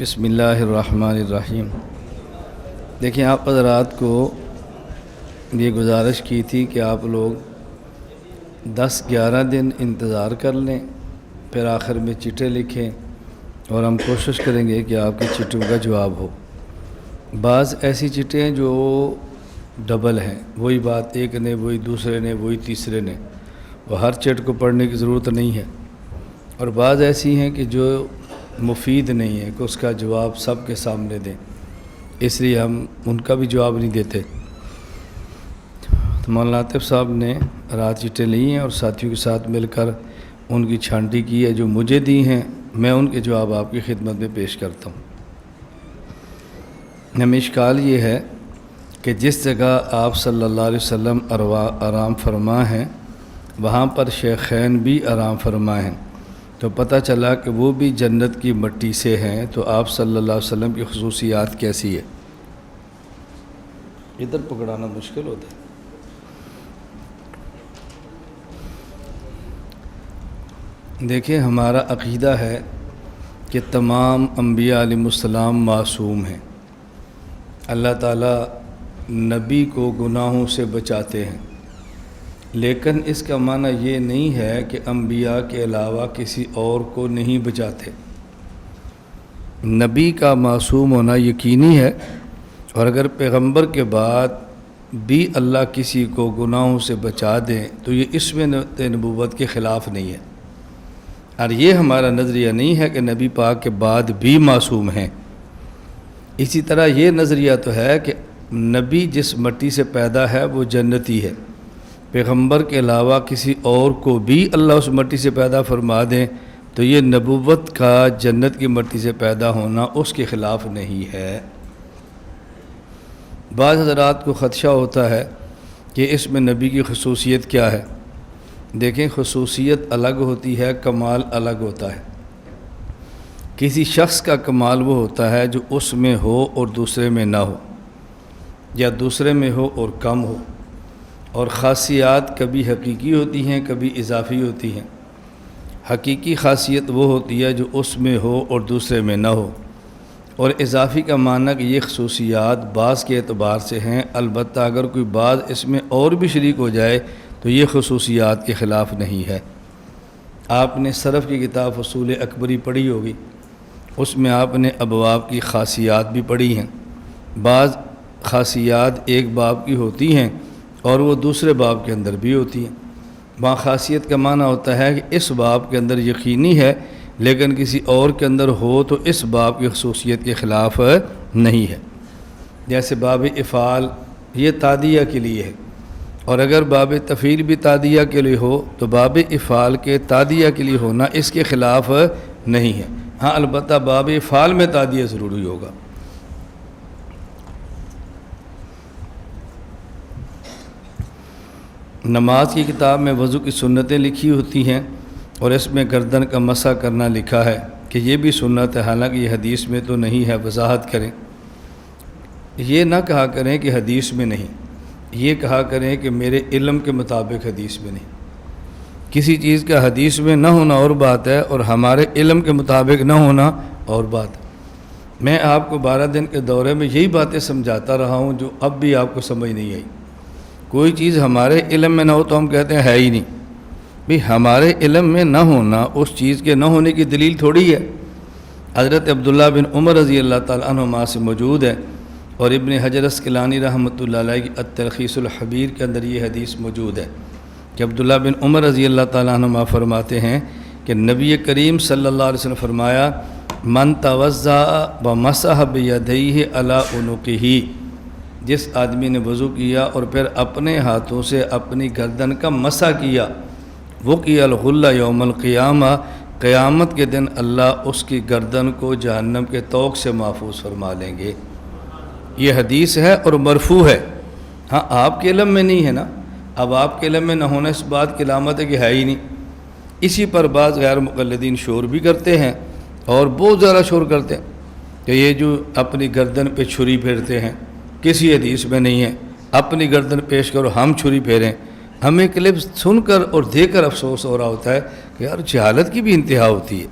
بسم اللہ الرحمن الرحیم۔ دیکھیں، آپ حضرات کو یہ گزارش کی تھی کہ آپ لوگ 10-11 دن انتظار کر لیں، پھر آخر میں چٹھیں لکھیں اور ہم کوشش کریں گے کہ آپ کی چٹھیوں کا جواب ہو۔ بعض ایسی چٹھیں جو ڈبل ہیں، وہی بات ایک نے، وہی دوسرے نے، وہی تیسرے نے، وہ ہر چٹ کو پڑھنے کی ضرورت نہیں ہے، اور بعض ایسی ہیں کہ جو مفید نہیں ہے کہ اس کا جواب سب کے سامنے دیں، اس لیے ہم ان کا بھی جواب نہیں دیتے۔ تو مولانا عاطف صاحب نے رات چٹھیں لی ہیں اور ساتھیوں کے ساتھ مل کر ان کی چھانٹی کی ہے، جو مجھے دی ہیں میں ان کے جواب آپ کی خدمت میں پیش کرتا ہوں۔ ہمیں اشکال یہ ہے کہ جس جگہ آپ صلی اللہ علیہ وسلم آرام فرما ہیں وہاں پر شیخین بھی آرام فرما ہیں، تو پتہ چلا کہ وہ بھی جنت کی مٹی سے ہیں، تو آپ صلی اللہ علیہ وسلم کی خصوصیات کیسی ہے؟ ادھر پکڑانا مشکل ہوتا ہے۔ دیکھیں، ہمارا عقیدہ ہے کہ تمام انبیاء علیہ السلام معصوم ہیں۔ اللہ تعالیٰ نبی کو گناہوں سے بچاتے ہیں، لیکن اس کا معنی یہ نہیں ہے کہ انبیاء کے علاوہ کسی اور کو نہیں بچاتے۔ نبی کا معصوم ہونا یقینی ہے، اور اگر پیغمبر کے بعد بھی اللہ کسی کو گناہوں سے بچا دیں تو یہ اس میں نبوت کے خلاف نہیں ہے، اور یہ ہمارا نظریہ نہیں ہے کہ نبی پاک کے بعد بھی معصوم ہیں۔ اسی طرح یہ نظریہ تو ہے کہ نبی جس مٹی سے پیدا ہے وہ جنتی ہے، پیغمبر کے علاوہ کسی اور کو بھی اللہ اس مٹی سے پیدا فرما دیں تو یہ نبوت کا جنت کی مٹی سے پیدا ہونا اس کے خلاف نہیں ہے۔ بعض حضرات کو خدشہ ہوتا ہے کہ اس میں نبی کی خصوصیت کیا ہے۔ دیکھیں، خصوصیت الگ ہوتی ہے، کمال الگ ہوتا ہے۔ کسی شخص کا کمال وہ ہوتا ہے جو اس میں ہو اور دوسرے میں نہ ہو، یا دوسرے میں ہو اور کم ہو، اور خاصیات کبھی حقیقی ہوتی ہیں، کبھی اضافی ہوتی ہیں۔ حقیقی خاصیت وہ ہوتی ہے جو اس میں ہو اور دوسرے میں نہ ہو، اور اضافی کا معنی کہ یہ خصوصیات بعض کے اعتبار سے ہیں، البتہ اگر کوئی بعض اس میں اور بھی شریک ہو جائے تو یہ خصوصیات کے خلاف نہیں ہے۔ آپ نے صرف کی کتاب فصول اکبری پڑھی ہوگی، اس میں آپ نے ابواب کی خاصیات بھی پڑھی ہیں۔ بعض خاصیات ایک باب کی ہوتی ہیں اور وہ دوسرے باب کے اندر بھی ہوتی ہیں۔ وہاں خاصیت کا معنی ہوتا ہے کہ اس باب کے اندر یقینی ہے، لیکن کسی اور کے اندر ہو تو اس باب کی خصوصیت کے خلاف نہیں ہے۔ جیسے باب افعال یہ تادیہ کے لیے ہے، اور اگر باب تفعیل بھی تادیہ کے لیے ہو تو باب افعال کے تادیہ کے لیے ہونا اس کے خلاف نہیں ہے۔ ہاں، البتہ باب افعال میں تادیہ ضروری ہوگا۔ نماز کی کتاب میں وضو کی سنتیں لکھی ہوتی ہیں، اور اس میں گردن کا مسح کرنا لکھا ہے کہ یہ بھی سنت ہے، حالانکہ یہ حدیث میں تو نہیں ہے۔ وضاحت کریں، یہ نہ کہا کریں کہ حدیث میں نہیں، یہ کہا کریں کہ میرے علم کے مطابق حدیث میں نہیں۔ کسی چیز کا حدیث میں نہ ہونا اور بات ہے، اور ہمارے علم کے مطابق نہ ہونا اور بات ہے۔ میں آپ کو 12 دن کے دورے میں یہی باتیں سمجھاتا رہا ہوں جو اب بھی آپ کو سمجھ نہیں آئی۔ کوئی چیز ہمارے علم میں نہ ہو تو ہم کہتے ہیں ہے ہی نہیں۔ بھی ہمارے علم میں نہ ہونا اس چیز کے نہ ہونے کی دلیل تھوڑی ہے۔ حضرت عبداللہ بن عمر رضی اللہ تعالیٰ عنہما سے موجود ہے، اور ابن حجر اسقلانی رحمۃ اللہ علیہ کی التلخیص الحبیر کے اندر یہ حدیث موجود ہے کہ عبداللہ بن عمر رضی اللہ تعالیٰ عنہما فرماتے ہیں کہ نبی کریم صلی اللہ علیہ وسلم فرمایا، من توضأ ومسح بیدیہ علی عنقہ، جس آدمی نے وضو کیا اور پھر اپنے ہاتھوں سے اپنی گردن کا مسح کیا، وقی الغلہ یوم القیامہ، قیامت کے دن اللہ اس کی گردن کو جہنم کے طوق سے محفوظ فرما لیں گے۔ یہ حدیث ہے اور مرفوع ہے۔ ہاں، آپ کے علم میں نہیں ہے نا، اب آپ کے علم میں نہ ہونا اس بات کی علامت ہے کہ ہے ہی نہیں۔ اسی پر بعض غیر مقلدین شور بھی کرتے ہیں، اور بہت زیادہ شور کرتے ہیں کہ یہ جو اپنی گردن پہ چھری پھیرتے ہیں کسی حدیث میں نہیں ہے، اپنی گردن پیش کرو ہم چھری پھیریں۔ ہمیں کلپ سن کر اور دیکھ کر افسوس ہو رہا ہوتا ہے کہ یار جہالت کی بھی انتہا ہوتی ہے۔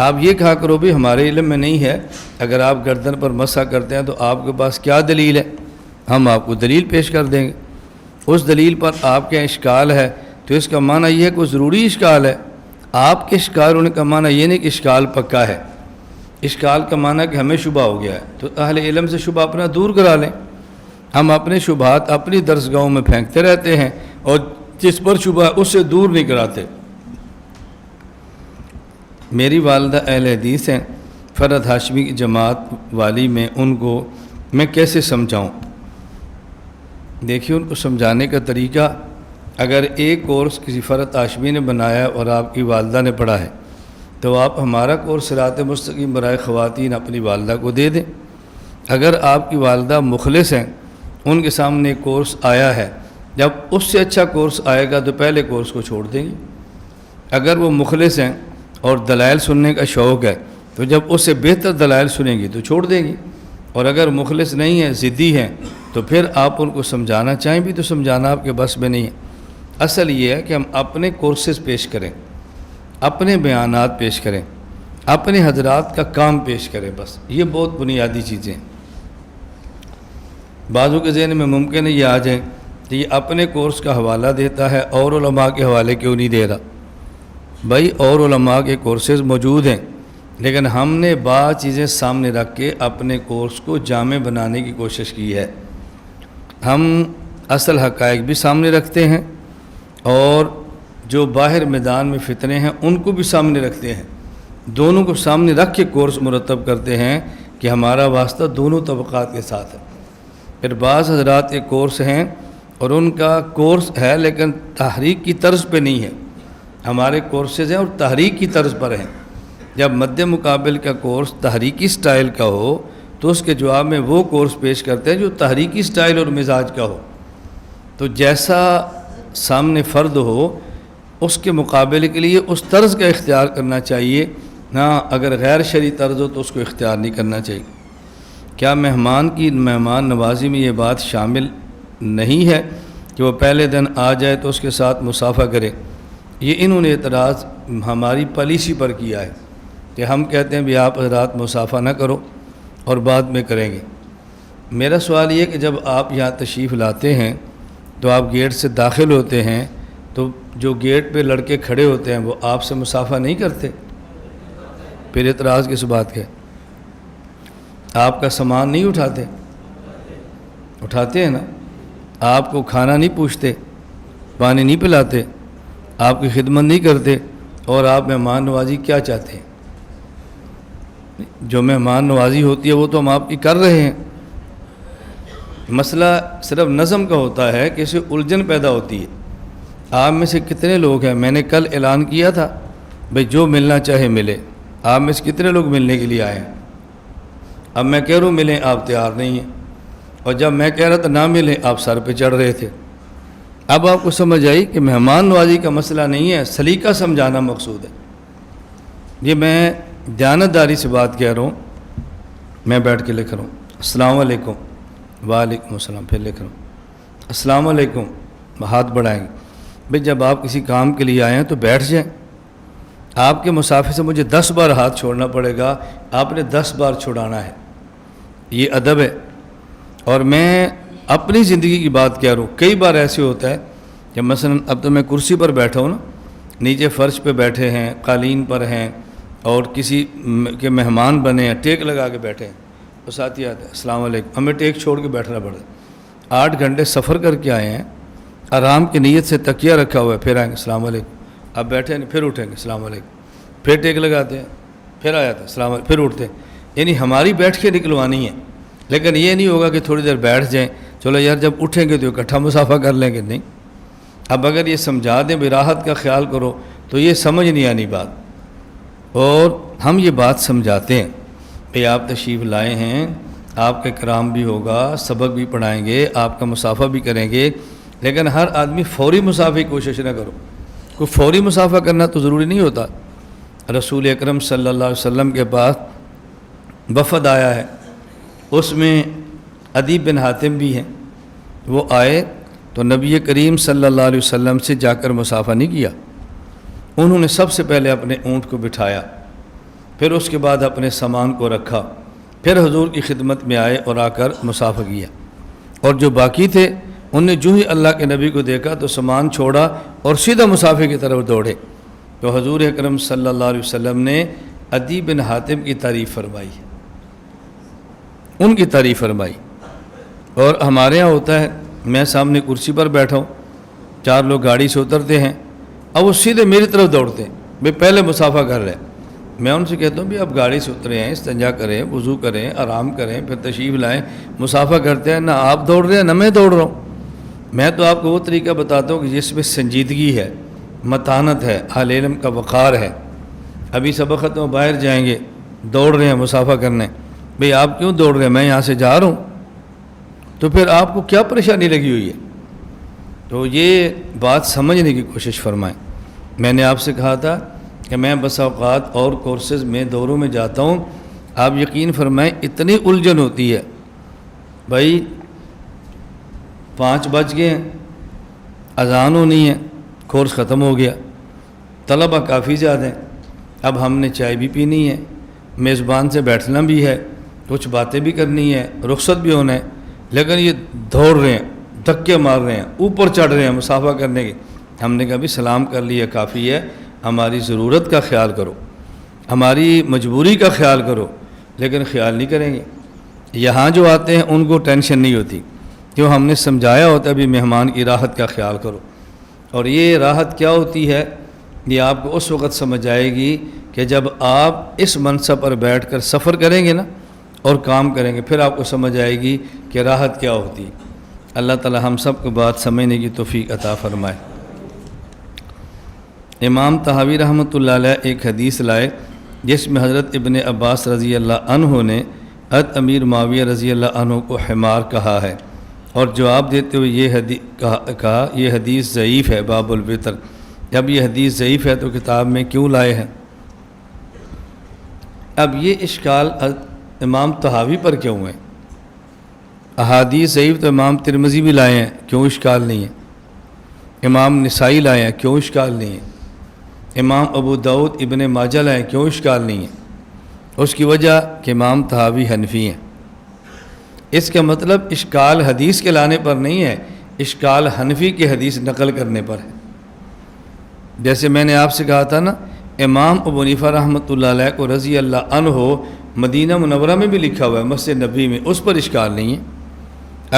آپ یہ کہا کرو بھی ہمارے علم میں نہیں ہے، اگر آپ گردن پر مسح کرتے ہیں تو آپ کے پاس کیا دلیل ہے، ہم آپ کو دلیل پیش کر دیں گے۔ اس دلیل پر آپ کے اشکال ہے تو اس کا معنی یہ ہے کوئی ضروری اشکال ہے۔ آپ کے اشکال ہونے کا معنی یہ نہیں کہ اشکال پکا ہے، اشکال کا معنی کہ ہمیں شبہ ہو گیا ہے، تو اہل علم سے شبہ اپنا دور کرا لیں۔ ہم اپنے شبہات اپنی درسگاہوں میں پھینکتے رہتے ہیں اور جس پر شبہ ہے اس سے دور نہیں کراتے۔ میری والدہ اہل حدیث ہیں، فرد ہاشمی کی جماعت والی میں ان کو میں کیسے سمجھاؤں؟ دیکھیے ان کو سمجھانے کا طریقہ، اگر ایک کورس کسی فرد ہاشمی نے بنایا اور آپ کی والدہ نے پڑھا ہے تو آپ ہمارا کورس صراط مستقیم برائے خواتین اپنی والدہ کو دے دیں۔ اگر آپ کی والدہ مخلص ہیں، ان کے سامنے ایک کورس آیا ہے، جب اس سے اچھا کورس آئے گا تو پہلے کورس کو چھوڑ دیں گی۔ اگر وہ مخلص ہیں اور دلائل سننے کا شوق ہے تو جب اس سے بہتر دلائل سنیں گی تو چھوڑ دیں گی، اور اگر مخلص نہیں ہے، ضدی ہیں، تو پھر آپ ان کو سمجھانا چاہیں بھی تو سمجھانا آپ کے بس میں نہیں ہے۔ اصل یہ ہے کہ ہم اپنے کورسز پیش کریں، اپنے بیانات پیش کریں، اپنے حضرات کا کام پیش کریں، بس یہ بہت بنیادی چیزیں ہیں۔ بعضوں کے ذہن میں ممکن ہے یہ آ جائیں کہ یہ اپنے کورس کا حوالہ دیتا ہے اور علماء کے حوالے کیوں نہیں دے رہا؟ بھائی اور علماء کے کورسز موجود ہیں، لیکن ہم نے بعض چیزیں سامنے رکھ کے اپنے کورس کو جامع بنانے کی کوشش کی ہے۔ ہم اصل حقائق بھی سامنے رکھتے ہیں اور جو باہر میدان میں فتنے ہیں ان کو بھی سامنے رکھتے ہیں، دونوں کو سامنے رکھ کے کورس مرتب کرتے ہیں کہ ہمارا واسطہ دونوں طبقات کے ساتھ ہے۔ پھر بعض حضرات کے کورس ہیں اور ان کا کورس ہے لیکن تحریک کی طرز پہ نہیں ہے، ہمارے کورسز ہیں اور تحریک کی طرز پر ہیں۔ جب مد مقابل کا کورس تحریکی سٹائل کا ہو تو اس کے جواب میں وہ کورس پیش کرتے ہیں جو تحریکی سٹائل اور مزاج کا ہو۔ تو جیسا سامنے فرد ہو اس کے مقابلے کے لیے اس طرز کا اختیار کرنا چاہیے، نہ اگر غیر شرعی طرز ہو تو اس کو اختیار نہیں کرنا چاہیے۔ کیا مہمان نوازی میں یہ بات شامل نہیں ہے کہ وہ پہلے دن آ جائے تو اس کے ساتھ مصافحہ کرے؟ یہ انہوں نے اعتراض ہماری پالیسی پر کیا ہے کہ ہم کہتے ہیں بھی آپ حضرات مصافحہ نہ کرو اور بعد میں کریں گے۔ میرا سوال یہ کہ جب آپ یہاں تشریف لاتے ہیں تو آپ گیٹ سے داخل ہوتے ہیں تو جو گیٹ پہ لڑکے کھڑے ہوتے ہیں وہ آپ سے مصافحہ نہیں کرتے؟ پھر اعتراض کس بات کے؟ آپ کا سامان نہیں اٹھاتے؟ اٹھاتے ہیں نا۔ آپ کو کھانا نہیں پوچھتے، پانی نہیں پلاتے، آپ کی خدمت نہیں کرتے، اور آپ مہمان نوازی کیا چاہتے ہیں؟ جو مہمان نوازی ہوتی ہے وہ تو ہم آپ کی کر رہے ہیں۔ مسئلہ صرف نظم کا ہوتا ہے کہ اسے الجھن پیدا ہوتی ہے۔ آپ میں سے کتنے لوگ ہیں، میں نے کل اعلان کیا تھا بھئی جو ملنا چاہے ملے، آپ میں سے کتنے لوگ ملنے کے لیے آئے ہیں؟ اب میں کہہ رہا ہوں ملیں، آپ تیار نہیں ہیں، اور جب میں کہہ رہا تھا نہ ملیں آپ سر پہ چڑھ رہے تھے۔ اب آپ کو سمجھ آئی کہ مہمان نوازی کا مسئلہ نہیں ہے، سلیقہ سمجھانا مقصود ہے۔ یہ میں دیانتداری سے بات کہہ رہا ہوں، میں بیٹھ کے لکھ رہا ہوں السلام علیکم، وعلیکم السلام، پھر لکھ رہا ہوں السلام علیکم، ہاتھ بڑھائیں گے۔ بھئی جب آپ کسی کام کے لیے آئے ہیں تو بیٹھ جائیں۔ آپ کے مسافر سے مجھے 10 بار ہاتھ چھوڑنا پڑے گا، آپ نے 10 بار چھڑانا ہے، یہ ادب ہے۔ اور میں اپنی زندگی کی بات کہہ رہا ہوں، کئی بار ایسے ہوتا ہے کہ مثلا اب تو میں کرسی پر بیٹھا ہوں نا، نیچے فرش پہ بیٹھے ہیں، قالین پر ہیں، اور کسی کے مہمان بنے ہیں، ٹیک لگا کے بیٹھے ہیں، تو ساتھی آتے ہیں السلام علیکم، ہمیں ٹیک چھوڑ کے بیٹھنا پڑتا ہے۔ 8 گھنٹے سفر کر کے آئے ہیں، آرام کی نیت سے تکیہ رکھا ہوا ہے، پھر آئیں گے السلام علیکم، اب بیٹھے ہیں پھر اٹھیں گے السلام علیکم، پھر ٹیک لگاتے ہیں، پھر آ جاتے ہیں السلام علیکم، پھر اٹھتے ہیں۔ یعنی ہماری بیٹھ کے نکلوانی ہے، لیکن یہ نہیں ہوگا کہ تھوڑی دیر بیٹھ جائیں، چلو یار جب اٹھیں گے تو اکٹھا مصافحہ کر لیں گے، نہیں۔ اب اگر یہ سمجھا دیں بھی راحت کا خیال کرو تو یہ سمجھ نہیں آنی بات، اور ہم یہ بات سمجھاتے ہیں کہ آپ تشریف لائے ہیں، آپ کا کرام بھی ہوگا، سبق بھی پڑھائیں گے، آپ کا مصافحہ بھی کریں گے، لیکن ہر آدمی فوری مصافحہ کی کوشش نہ کرو۔ کوئی فوری مصافحہ کرنا تو ضروری نہیں ہوتا۔ رسول اکرم صلی اللہ علیہ وسلم کے پاس وفد آیا ہے، اس میں عدی بن حاتم بھی ہیں، وہ آئے تو نبی کریم صلی اللہ علیہ وسلم سے جا کر مصافحہ نہیں کیا، انہوں نے سب سے پہلے اپنے اونٹ کو بٹھایا، پھر اس کے بعد اپنے سامان کو رکھا، پھر حضور کی خدمت میں آئے اور آ کر مصافحہ کیا، اور جو باقی تھے ان نے جو ہی اللہ کے نبی کو دیکھا تو سامان چھوڑا اور سیدھا مصافحے کی طرف دوڑے۔ تو حضور اکرم صلی اللہ علیہ وسلم نے عدی بن حاتم کی تعریف فرمائی، ان کی تعریف فرمائی۔ اور ہمارے ہاں ہوتا ہے، میں سامنے کرسی پر بیٹھا ہوں، 4 لوگ گاڑی سے اترتے ہیں، اب وہ سیدھے میری طرف دوڑتے ہیں، بھئی پہلے مصافحہ کر رہے ہیں۔ میں ان سے کہتا ہوں بھی آپ گاڑی سے اترے ہیں، استنجا کریں، وضو کریں، آرام کریں، پھر تشریف لائیں، مصافحہ کرتے ہیں، نہ آپ دوڑ رہے ہیں نہ میں دوڑ رہا ہوں۔ میں تو آپ کو وہ طریقہ بتاتا ہوں کہ جس میں سنجیدگی ہے، متانت ہے، اہل علم کا وقار ہے۔ ابھی سبق ختم باہر جائیں گے، دوڑ رہے ہیں مصافحہ کرنے، بھئی آپ کیوں دوڑ رہے ہیں؟ میں یہاں سے جا رہا ہوں، تو پھر آپ کو کیا پریشانی لگی ہوئی ہے؟ تو یہ بات سمجھنے کی کوشش فرمائیں۔ میں نے آپ سے کہا تھا کہ میں بس اوقات اور کورسز میں دوروں میں جاتا ہوں، آپ یقین فرمائیں اتنی الجھن ہوتی ہے، بھائی 5 بج گئے ہیں، اذان ہونی ہے، کورس ختم ہو گیا، طلبہ کافی زیادہ ہیں، اب ہم نے چائے بھی پینی ہے، میزبان سے بیٹھنا بھی ہے، کچھ باتیں بھی کرنی ہے، رخصت بھی ہونا ہے، لیکن یہ دوڑ رہے ہیں، دھکے مار رہے ہیں، اوپر چڑھ رہے ہیں مصافحہ کرنے کے۔ ہم نے کہا بھی سلام کر لیا کافی ہے، ہماری ضرورت کا خیال کرو، ہماری مجبوری کا خیال کرو، لیکن خیال نہیں کریں گے۔ یہاں جو آتے ہیں ان کو ٹینشن نہیں ہوتی، کیوں ہم نے سمجھایا ہوتا ہے بھی مہمان کی راحت کا خیال کرو۔ اور یہ راحت کیا ہوتی ہے، یہ آپ کو اس وقت سمجھ آئے گی کہ جب آپ اس منصب پر بیٹھ کر سفر کریں گے نا اور کام کریں گے، پھر آپ کو سمجھ آئے گی کہ راحت کیا ہوتی ہے۔ اللہ تعالی ہم سب کو بات سمجھنے کی توفیق عطا فرمائے۔ امام طحاوی رحمۃ اللہ علیہ ایک حدیث لائے جس میں حضرت ابن عباس رضی اللہ عنہ نے حضرت امیر معاویہ رضی اللہ عنہ کو حمار کہا ہے، اور جواب دیتے ہوئے یہ حدیث ضعیف ہے باب الوتر۔ جب یہ حدیث ضعیف ہے تو کتاب میں کیوں لائے ہیں؟ اب یہ اشکال امام طحاوی پر کیوں ہے؟ احادیث ضعیف تو امام ترمذی بھی لائے ہیں، کیوں اشکال نہیں ہے؟ امام نسائی لائے ہیں، کیوں اشکال نہیں ہے؟ امام ابو داؤد ابن ماجہ لائے ہیں، کیوں اشکال نہیں ہے؟ اس کی وجہ کہ امام طحاوی حنفی ہیں۔ اس کا مطلب اشکال حدیث کے لانے پر نہیں ہے، اشکال حنفی کی حدیث نقل کرنے پر ہے۔ جیسے میں نے آپ سے کہا تھا نا، امام ابو حنیفہ رحمۃ اللہ علیہ کو رضی اللہ عنہ مدینہ منورہ میں بھی لکھا ہوا ہے، مسجد نبوی میں، اس پر اشکال نہیں ہے۔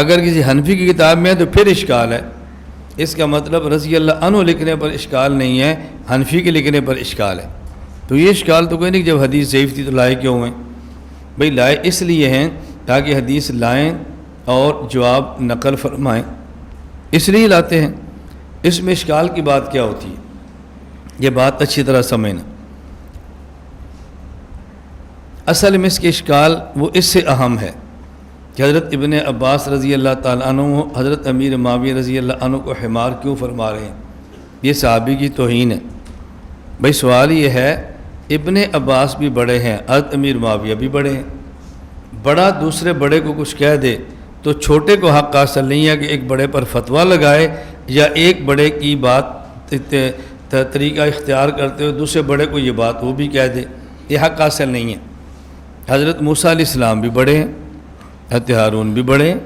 اگر کسی حنفی کی کتاب میں ہے تو پھر اشکال ہے۔ اس کا مطلب رضی اللہ عنہ لکھنے پر اشکال نہیں ہے، حنفی کے لکھنے پر اشکال ہے۔ تو یہ اشکال تو کوئی نہیں، جب حدیث ضعیف تھی تو لائے کیوں ہیں؟ بھئی لائے اس لیے ہیں تاکہ حدیث لائیں اور جواب نقل فرمائیں، اس لیے لاتے ہیں۔ اس میں اشکال کی بات کیا ہوتی ہے، یہ بات اچھی طرح سمجھنا۔ اصل میں اس کے اشکال وہ اس سے اہم ہے کہ حضرت ابن عباس رضی اللہ تعالیٰ عنہ حضرت امیر معاویہ رضی اللہ عنہ کو حمار کیوں فرما رہے ہیں؟ یہ صحابی کی توہین ہے۔ بھئی سوال یہ ہے، ابن عباس بھی بڑے ہیں، حضرت امیر معاویہ بھی بڑے ہیں، بڑا دوسرے بڑے کو کچھ کہہ دے تو چھوٹے کو حق حاصل نہیں ہے کہ ایک بڑے پر فتویٰ لگائے یا ایک بڑے کی بات طریقہ اختیار کرتے ہوئے دوسرے بڑے کو یہ بات وہ بھی کہہ دے، یہ حق حاصل نہیں ہے۔ حضرت موسیٰ علیہ السلام بھی بڑے ہیں، حضرت ہارون بھی بڑے ہیں۔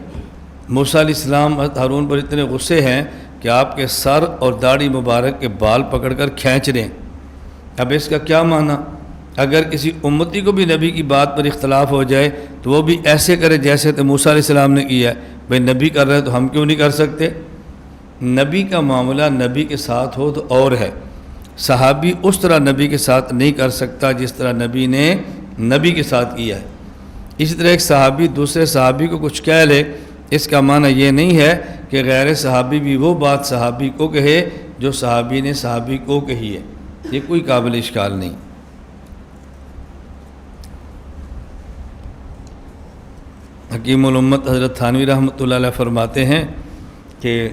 موسیٰ علیہ السلام حضرت ہارون پر اتنے غصے ہیں کہ آپ کے سر اور داڑھی مبارک کے بال پکڑ کر کھینچ رہے ہیں۔ اب اس کا کیا معنی؟ اگر کسی امتی کو بھی نبی کی بات پر اختلاف ہو جائے تو وہ بھی ایسے کرے جیسے تو موسیٰ علیہ السلام نے کیا ہے۔ بھئی نبی کر رہے تو ہم کیوں نہیں کر سکتے؟ نبی کا معاملہ نبی کے ساتھ ہو تو اور ہے، صحابی اس طرح نبی کے ساتھ نہیں کر سکتا جس طرح نبی نے نبی کے ساتھ کیا ہے۔ اسی طرح ایک صحابی دوسرے صحابی کو کچھ کہہ لے، اس کا معنی یہ نہیں ہے کہ غیر صحابی بھی وہ بات صحابی کو کہے جو صحابی نے صحابی کو کہی ہے، یہ کوئی قابل اشکال نہیں۔ حکیم الامت حضرت تھانوی رحمۃ اللہ علیہ فرماتے ہیں کہ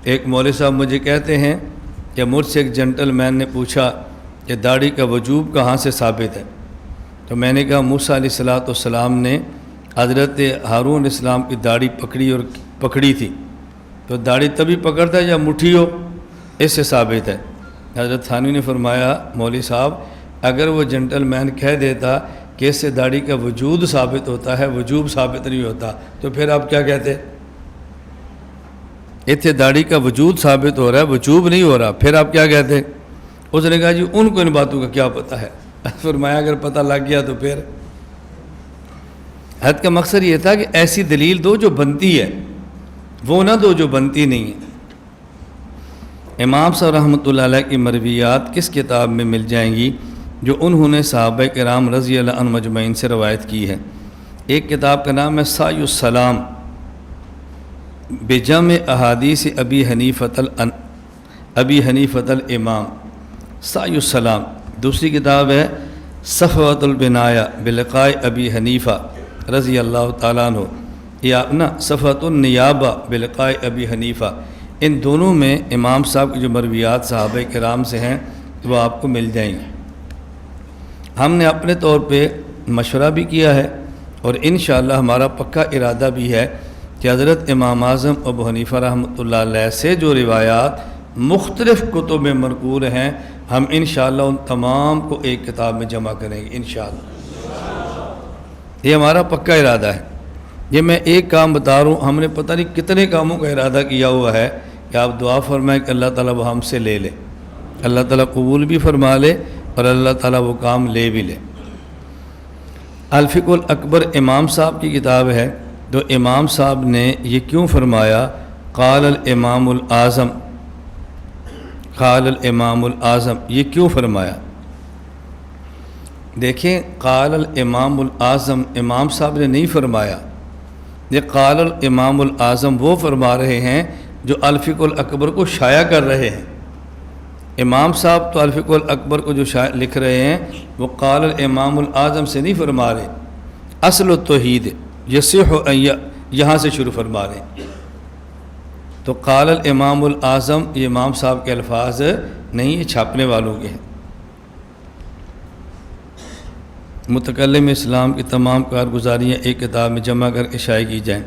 ایک مولوی صاحب مجھے کہتے ہیں کہ مجھ سے ایک جنٹل مین نے پوچھا کہ داڑھی کا وجوب کہاں سے ثابت ہے؟ تو میں نے کہا موسیٰ علیہ السلام نے حضرت ہارون علیہ السلام کی داڑھی پکڑی تھی، تو داڑھی تبھی پکڑتا ہے یا مٹھی ہو، اس سے ثابت ہے۔ حضرت تھانوی نے فرمایا مولوی صاحب اگر وہ جنٹل مین کہہ دیتا کہ اس سے داڑھی کا وجود ثابت ہوتا ہے، وجوب ثابت نہیں ہوتا، تو پھر آپ کیا کہتے؟ اتنے داڑھی کا وجود ثابت ہو رہا ہے، وجوب نہیں ہو رہا، پھر آپ کیا کہتے؟ اس نے کہا جی ان کو ان باتوں کا کیا پتہ ہے۔ فرمایا اگر پتہ لگ گیا تو پھر حد کا مقصد یہ تھا کہ ایسی دلیل دو جو بنتی ہے، وہ نہ دو جو بنتی نہیں ہے۔ امام صاحب رحمۃ اللہ علیہ کی مرویات کس کتاب میں مل جائیں گی جو انہوں نے صحابہ کرام رضی اللہ عنہم اجمعین سے روایت کی ہے؟ ایک کتاب کا نام ہے سعی السلام بجمع احادیث ابی حنیفۃ الامام، سعی السلام۔ دوسری کتاب ہے صفوۃ البنایہ بلقاء ابی حنیفہ رضی اللہ تعالیٰ عنہ، یا اپنا صفوۃ النیابہ بلقاء ابی حنیفہ۔ ان دونوں میں امام صاحب کی جو مرویات صحابہ کرام سے ہیں وہ آپ کو مل جائیں گے۔ ہم نے اپنے طور پہ مشورہ بھی کیا ہے اور انشاءاللہ ہمارا پکا ارادہ بھی ہے کہ حضرت امام اعظم ابو حنیفہ رحمۃ اللہ علیہ سے جو روایات مختلف کتب میں منقول ہیں، ہم انشاءاللہ ان تمام کو ایک کتاب میں جمع کریں گے انشاءاللہ۔ یہ ہمارا پکا ارادہ ہے۔ یہ میں ایک کام بتا رہا ہوں، ہم نے پتہ نہیں کتنے کاموں کا ارادہ کیا ہوا ہے کہ آپ دعا فرمائیں کہ اللہ تعالیٰ وہ ہم سے لے لے، اللہ تعالیٰ قبول بھی فرما لے اور اللہ تعالیٰ وہ کام لے بھی لے۔ الفقہ الاکبر امام صاحب کی کتاب ہے، تو امام صاحب نے یہ کیوں فرمایا قال الامام الاعظم، قال الامام الاعظم، یہ کیوں فرمایا؟ دیکھیں قال الامام الاعظم امام صاحب نے نہیں فرمایا، یہ قال الامام الاعظم وہ فرما رہے ہیں جو الفقہ الاکبر کو شائع کر رہے ہیں۔ امام صاحب تو الفقہ الاکبر کو جو لکھ رہے ہیں وہ قال الامام الاعظم سے نہیں فرما رہے، اصل التوحید یصح ان یہاں سے شروع فرما رہے ہیں۔ تو قال الامام الاعظم یہ امام صاحب کے الفاظ نہیں، یہ چھاپنے والوں کے ہیں۔ متکلم اسلام کی تمام کارگزاریاں ایک کتاب میں جمع کر کے شائع کی جائیں۔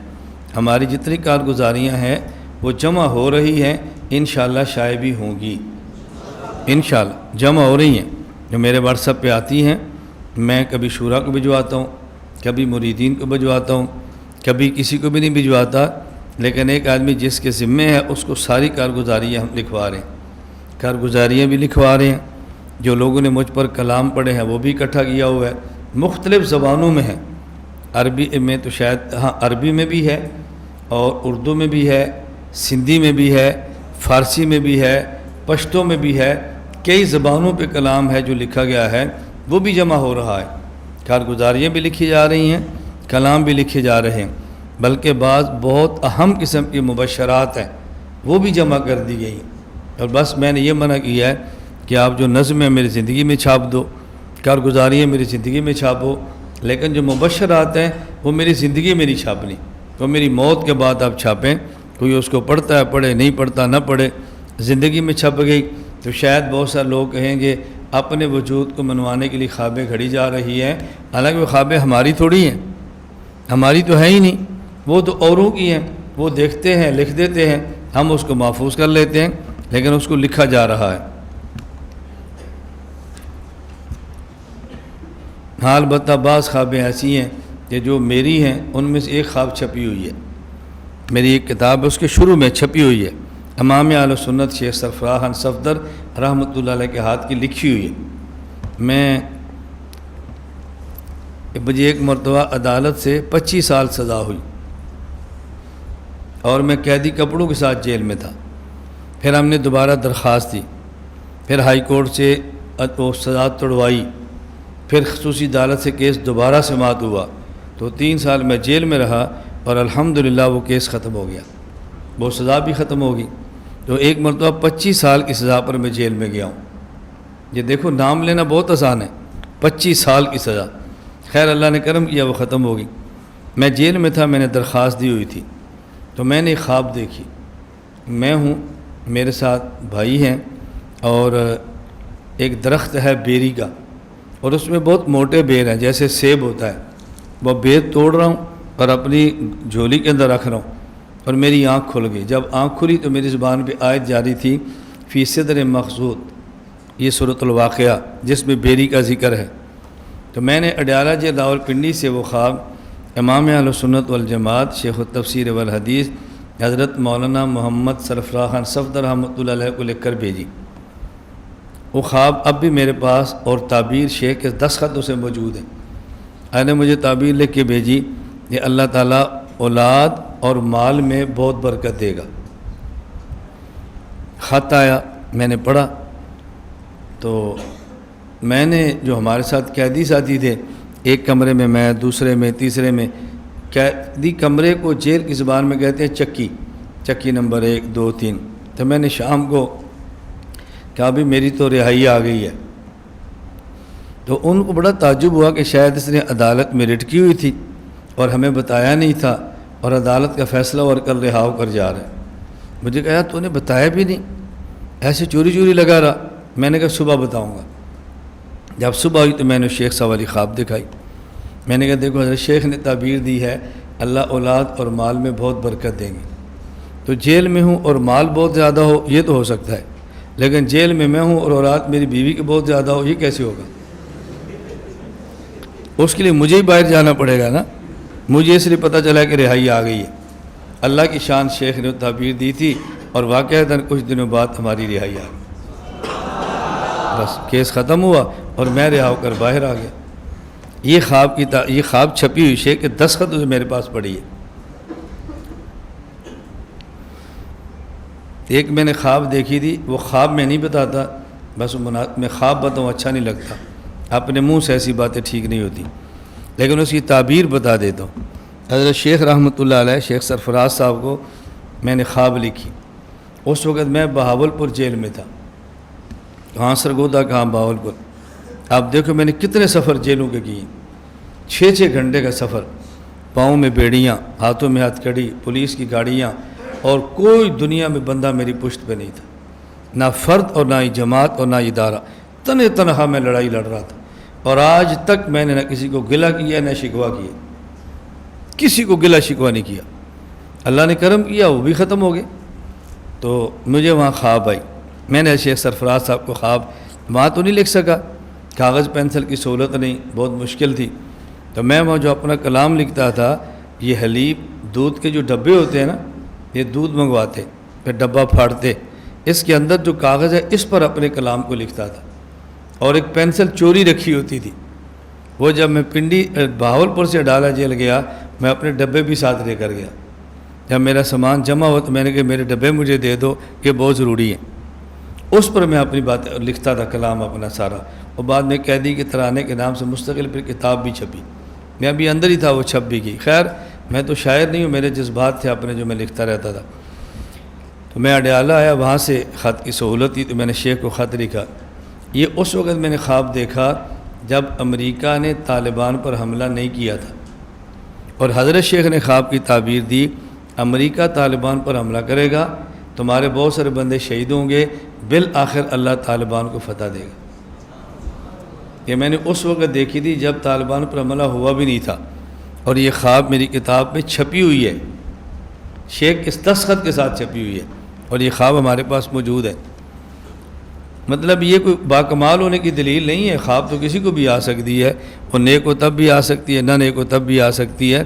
ہماری جتنی کارگزاریاں ہیں وہ جمع ہو رہی ہیں، انشاءاللہ شائع بھی ہوں گی، انشاءاللہ جمع ہو رہی ہیں، جو میرے واٹس ایپ پہ آتی ہیں۔ میں کبھی شورا کو بھجواتا ہوں، کبھی مریدین کو بھجواتا ہوں، کبھی کسی کو بھی نہیں بھجواتا، لیکن ایک آدمی جس کے ذمے ہے اس کو ساری کارگزاریاں ہم لکھوا رہے ہیں، کارگزاریاں بھی لکھوا رہے ہیں۔ جو لوگوں نے مجھ پر کلام پڑھے ہیں وہ بھی اکٹھا کیا ہوا ہے، مختلف زبانوں میں ہے۔ عربی میں تو شاید ہاں عربی میں بھی ہے اور اردو میں بھی ہے، سندھی میں بھی ہے، فارسی میں بھی ہے، پشتو میں بھی ہے، کئی زبانوں پہ کلام ہے جو لکھا گیا ہے، وہ بھی جمع ہو رہا ہے۔ کارگزاریاں بھی لکھی جا رہی ہیں، کلام بھی لکھے جا رہے ہیں، بلکہ بعض بہت اہم قسم کی مبشرات ہیں وہ بھی جمع کر دی گئی ہیں۔ اور بس میں نے یہ منع کیا ہے کہ آپ جو نظمیں میری زندگی میں چھاپ دو، کارگزاریاں میری زندگی میں چھاپو، لیکن جو مبشرات ہیں وہ میری زندگی میں نہیں چھاپنی، وہ میری موت کے بعد آپ چھاپیں۔ کوئی اس کو پڑھتا ہے پڑھے، نہیں پڑھتا نہ پڑھے، زندگی میں چھپ گئی تو شاید بہت سارے لوگ کہیں گے اپنے وجود کو منوانے کے لیے خوابیں گھڑی جا رہی ہیں، حالانکہ وہ خوابیں ہماری تھوڑی ہیں، ہماری تو ہے ہی نہیں، وہ تو اوروں کی ہیں، وہ دیکھتے ہیں لکھ دیتے ہیں، ہم اس کو محفوظ کر لیتے ہیں، لیکن اس کو لکھا جا رہا ہے۔ ہاں البتہ بعض خوابیں ایسی ہیں کہ جو میری ہیں، ان میں سے ایک خواب چھپی ہوئی ہے، میری ایک کتاب ہے اس کے شروع میں چھپی ہوئی ہے، امام اہل سنت شیخ سرفراز صفدر رحمۃ اللہ علیہ کے ہاتھ کی لکھی ہوئی ہے۔ مجھے ایک مرتبہ عدالت سے 25 سال سزا ہوئی اور میں قیدی کپڑوں کے ساتھ جیل میں تھا۔ پھر ہم نے دوبارہ درخواست دی، پھر ہائی کورٹ سے وہ سزا توڑوائی، پھر خصوصی عدالت سے کیس دوبارہ سماعت ہوا، تو 3 سال میں جیل میں رہا اور الحمدللہ وہ کیس ختم ہو گیا، وہ سزا بھی ختم ہوگی۔ تو ایک مرتبہ 25 سال کی سزا پر میں جیل میں گیا ہوں۔ یہ دیکھو نام لینا بہت آسان ہے، 25 سال کی سزا، خیر اللہ نے کرم کیا وہ ختم ہوگی۔ میں جیل میں تھا، میں نے درخواست دی ہوئی تھی، تو میں نے ایک خواب دیکھی، میں ہوں، میرے ساتھ بھائی ہیں اور ایک درخت ہے بیری کا، اور اس میں بہت موٹے بیر ہیں جیسے سیب ہوتا ہے، وہ بیر توڑ رہا ہوں اور اپنی جھولی کے اندر رکھ رہا ہوں، اور میری آنکھ کھل گئی۔ جب آنکھ کھلی تو میری زبان پہ آیت جاری تھی، فی صدر مخضود، یہ سورۃ الواقعہ جس میں بیری کا ذکر ہے۔ تو میں نے اڈیالہ جی راولپنڈی سے وہ خواب امام اہل سنت والجماعت شیخ التفسیر والحدیث حضرت مولانا محمد سرفراز خان صفدر رحمۃ اللہ علیہ کو لکھ کر بھیجی۔ وہ خواب اب بھی میرے پاس اور تعبیر شیخ کے دستخط سے موجود ہے۔ آپ نے مجھے تعبیر لکھ کے بھیجی کہ اللہ تعالیٰ اولاد اور مال میں بہت برکت دے گا۔ خط آیا، میں نے پڑھا، تو میں نے جو ہمارے ساتھ قیدی ساتھی تھے، ایک کمرے میں میں، دوسرے میں، تیسرے میں، قیدی کمرے کو جیل کی زبان میں کہتے ہیں چکی نمبر 1 2 3۔ تو میں نے شام کو کہا بھی میری تو رہائی آ گئی ہے۔ تو ان کو بڑا تعجب ہوا کہ شاید اس نے عدالت میں رٹکی ہوئی تھی اور ہمیں بتایا نہیں تھا، اور عدالت کا فیصلہ اور کر رہا ہو کر جا رہا ہے۔ مجھے کہا تو نے بتایا بھی نہیں، ایسے چوری لگا رہا۔ میں نے کہا صبح بتاؤں گا۔ جب صبح ہوئی تو میں نے شیخ صاحب والی خواب دکھائی۔ میں نے کہا دیکھو حضرت شیخ نے تعبیر دی ہے اللہ اولاد اور مال میں بہت برکت دیں گے۔ تو جیل میں ہوں اور مال بہت زیادہ ہو یہ تو ہو سکتا ہے، لیکن جیل میں ہوں اور اولاد میری بیوی کے بہت زیادہ ہو یہ کیسے ہوگا؟ اس کے لیے مجھے ہی باہر جانا پڑے گا نا۔ مجھے اس لیے پتہ چلا کہ رہائی آ گئی ہے۔ اللہ کی شان شیخ نے تعبیر دی تھی اور واقعتاً کچھ دنوں بعد ہماری رہائی آ گئی۔ بس کیس ختم ہوا اور میں رہا ہو کر باہر آ گیا۔ یہ خواب چھپی ہوئی شیخ کے دستخط سے میرے پاس پڑی ہے۔ ایک میں نے خواب دیکھی تھی، وہ خواب میں نہیں بتاتا، بس میں خواب بتاؤں اچھا نہیں لگتا، اپنے منہ سے ایسی باتیں ٹھیک نہیں ہوتی، لیکن اس کی تعبیر بتا دیتا ہوں۔ حضرت شیخ رحمۃ اللہ علیہ شیخ سرفراز صاحب کو میں نے خواب لکھی۔ اس وقت میں بہاولپور جیل میں تھا، کہاں سرگودا کہاں بہاولپور۔ آپ دیکھو میں نے کتنے سفر جیلوں کے کیے، 6 گھنٹے کا سفر، پاؤں میں بیڑیاں، ہاتھوں میں ہتھ کڑی، پولیس کی گاڑیاں، اور کوئی دنیا میں بندہ میری پشت پہ نہیں تھا، نہ فرد اور نہ ہی جماعت اور نہ ادارہ، تنہا میں لڑائی لڑ رہا تھا۔ اور آج تک میں نے نہ کسی کو گلہ کیا نہ شکوہ کیا، کسی کو گلہ شکوہ نہیں کیا۔ اللہ نے کرم کیا، وہ بھی ختم ہو گئے۔ تو مجھے وہاں خواب آئی، میں نے شیخ سرفراز صاحب کو خواب وہاں تو نہیں لکھ سکا، کاغذ پینسل کی سہولت نہیں، بہت مشکل تھی۔ تو میں وہاں جو اپنا کلام لکھتا تھا، یہ حلیب دودھ کے جو ڈبے ہوتے ہیں نا، یہ دودھ منگواتے پھر ڈبہ پھاڑتے، اس کے اندر جو کاغذ ہے اس پر اپنے کلام کو لکھتا تھا، اور ایک پینسل چوری رکھی ہوتی تھی۔ وہ جب میں پنڈی بہاولپور سے ڈالا جیل گیا، میں اپنے ڈبے بھی ساتھ لے کر گیا۔ جب میرا سامان جمع ہوا تو میں نے کہا میرے ڈبے مجھے دے دو، یہ بہت ضروری ہے۔ اس پر میں اپنی باتیں لکھتا تھا، کلام اپنا سارا، اور بعد میں قیدی کے ترانے کے نام سے مستقل پھر کتاب بھی چھپی، میں ابھی اندر ہی تھا، وہ چھپ بھی گئی۔ خیر میں تو شاعر نہیں ہوں، میرے جذبات تھے اپنے جو میں لکھتا رہتا تھا۔ تو میں اڈیالہ آیا، وہاں سے خط کی سہولت تھی تو میں نے شیخ کو خط لکھا۔ یہ اس وقت میں نے خواب دیکھا جب امریکہ نے طالبان پر حملہ نہیں کیا تھا، اور حضرت شیخ نے خواب کی تعبیر دی امریکہ طالبان پر حملہ کرے گا، تمہارے بہت سارے بندے شہید ہوں گے، بالآخر اللہ طالبان کو فتح دے گا۔ یہ میں نے اس وقت دیکھی تھی جب طالبان پر حملہ ہوا بھی نہیں تھا، اور یہ خواب میری کتاب میں چھپی ہوئی ہے، شیخ کے دستخط کے ساتھ چھپی ہوئی ہے، اور یہ خواب ہمارے پاس موجود ہے۔ مطلب یہ کوئی باکمال ہونے کی دلیل نہیں ہے، خواب تو کسی کو بھی آ سکتی ہے، وہ نیک ہو تب بھی آ سکتی ہے، نہ نیک ہو تب بھی آ سکتی ہے۔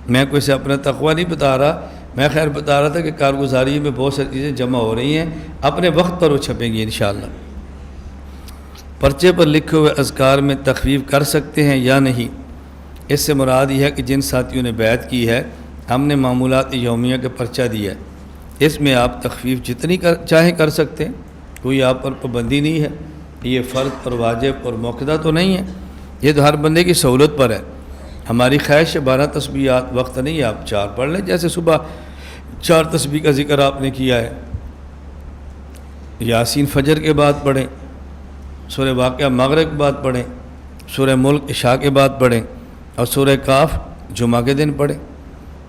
میں کوئی سے اپنا تقویٰ نہیں بتا رہا، میں خیر بتا رہا تھا کہ کارگزاری میں بہت ساری چیزیں جمع ہو رہی ہیں، اپنے وقت پر وہ چھپیں گی انشاءاللہ۔ پرچے پر لکھے ہوئے اذکار میں تخفیف کر سکتے ہیں یا نہیں؟ اس سے مراد یہ ہے کہ جن ساتھیوں نے بیعت کی ہے، ہم نے معمولات یومیہ کا پرچہ دیا ہے، اس میں آپ تخفیف جتنی چاہیں کر سکتے ہیں، کوئی آپ پر پابندی نہیں ہے، یہ فرض اور واجب اور موقدہ تو نہیں ہے، یہ تو ہر بندے کی سہولت پر ہے۔ ہماری خواہش 12 تسبیحات وقت نہیں ہے، آپ 4 پڑھ لیں، جیسے صبح 4 تسبیح کا ذکر آپ نے کیا ہے، یاسین فجر کے بعد پڑھیں، سورہ واقعہ مغرب کے بعد پڑھیں، سورہ ملک عشاء کے بعد پڑھیں، اور سورہ کاف جمعہ کے دن پڑھیں۔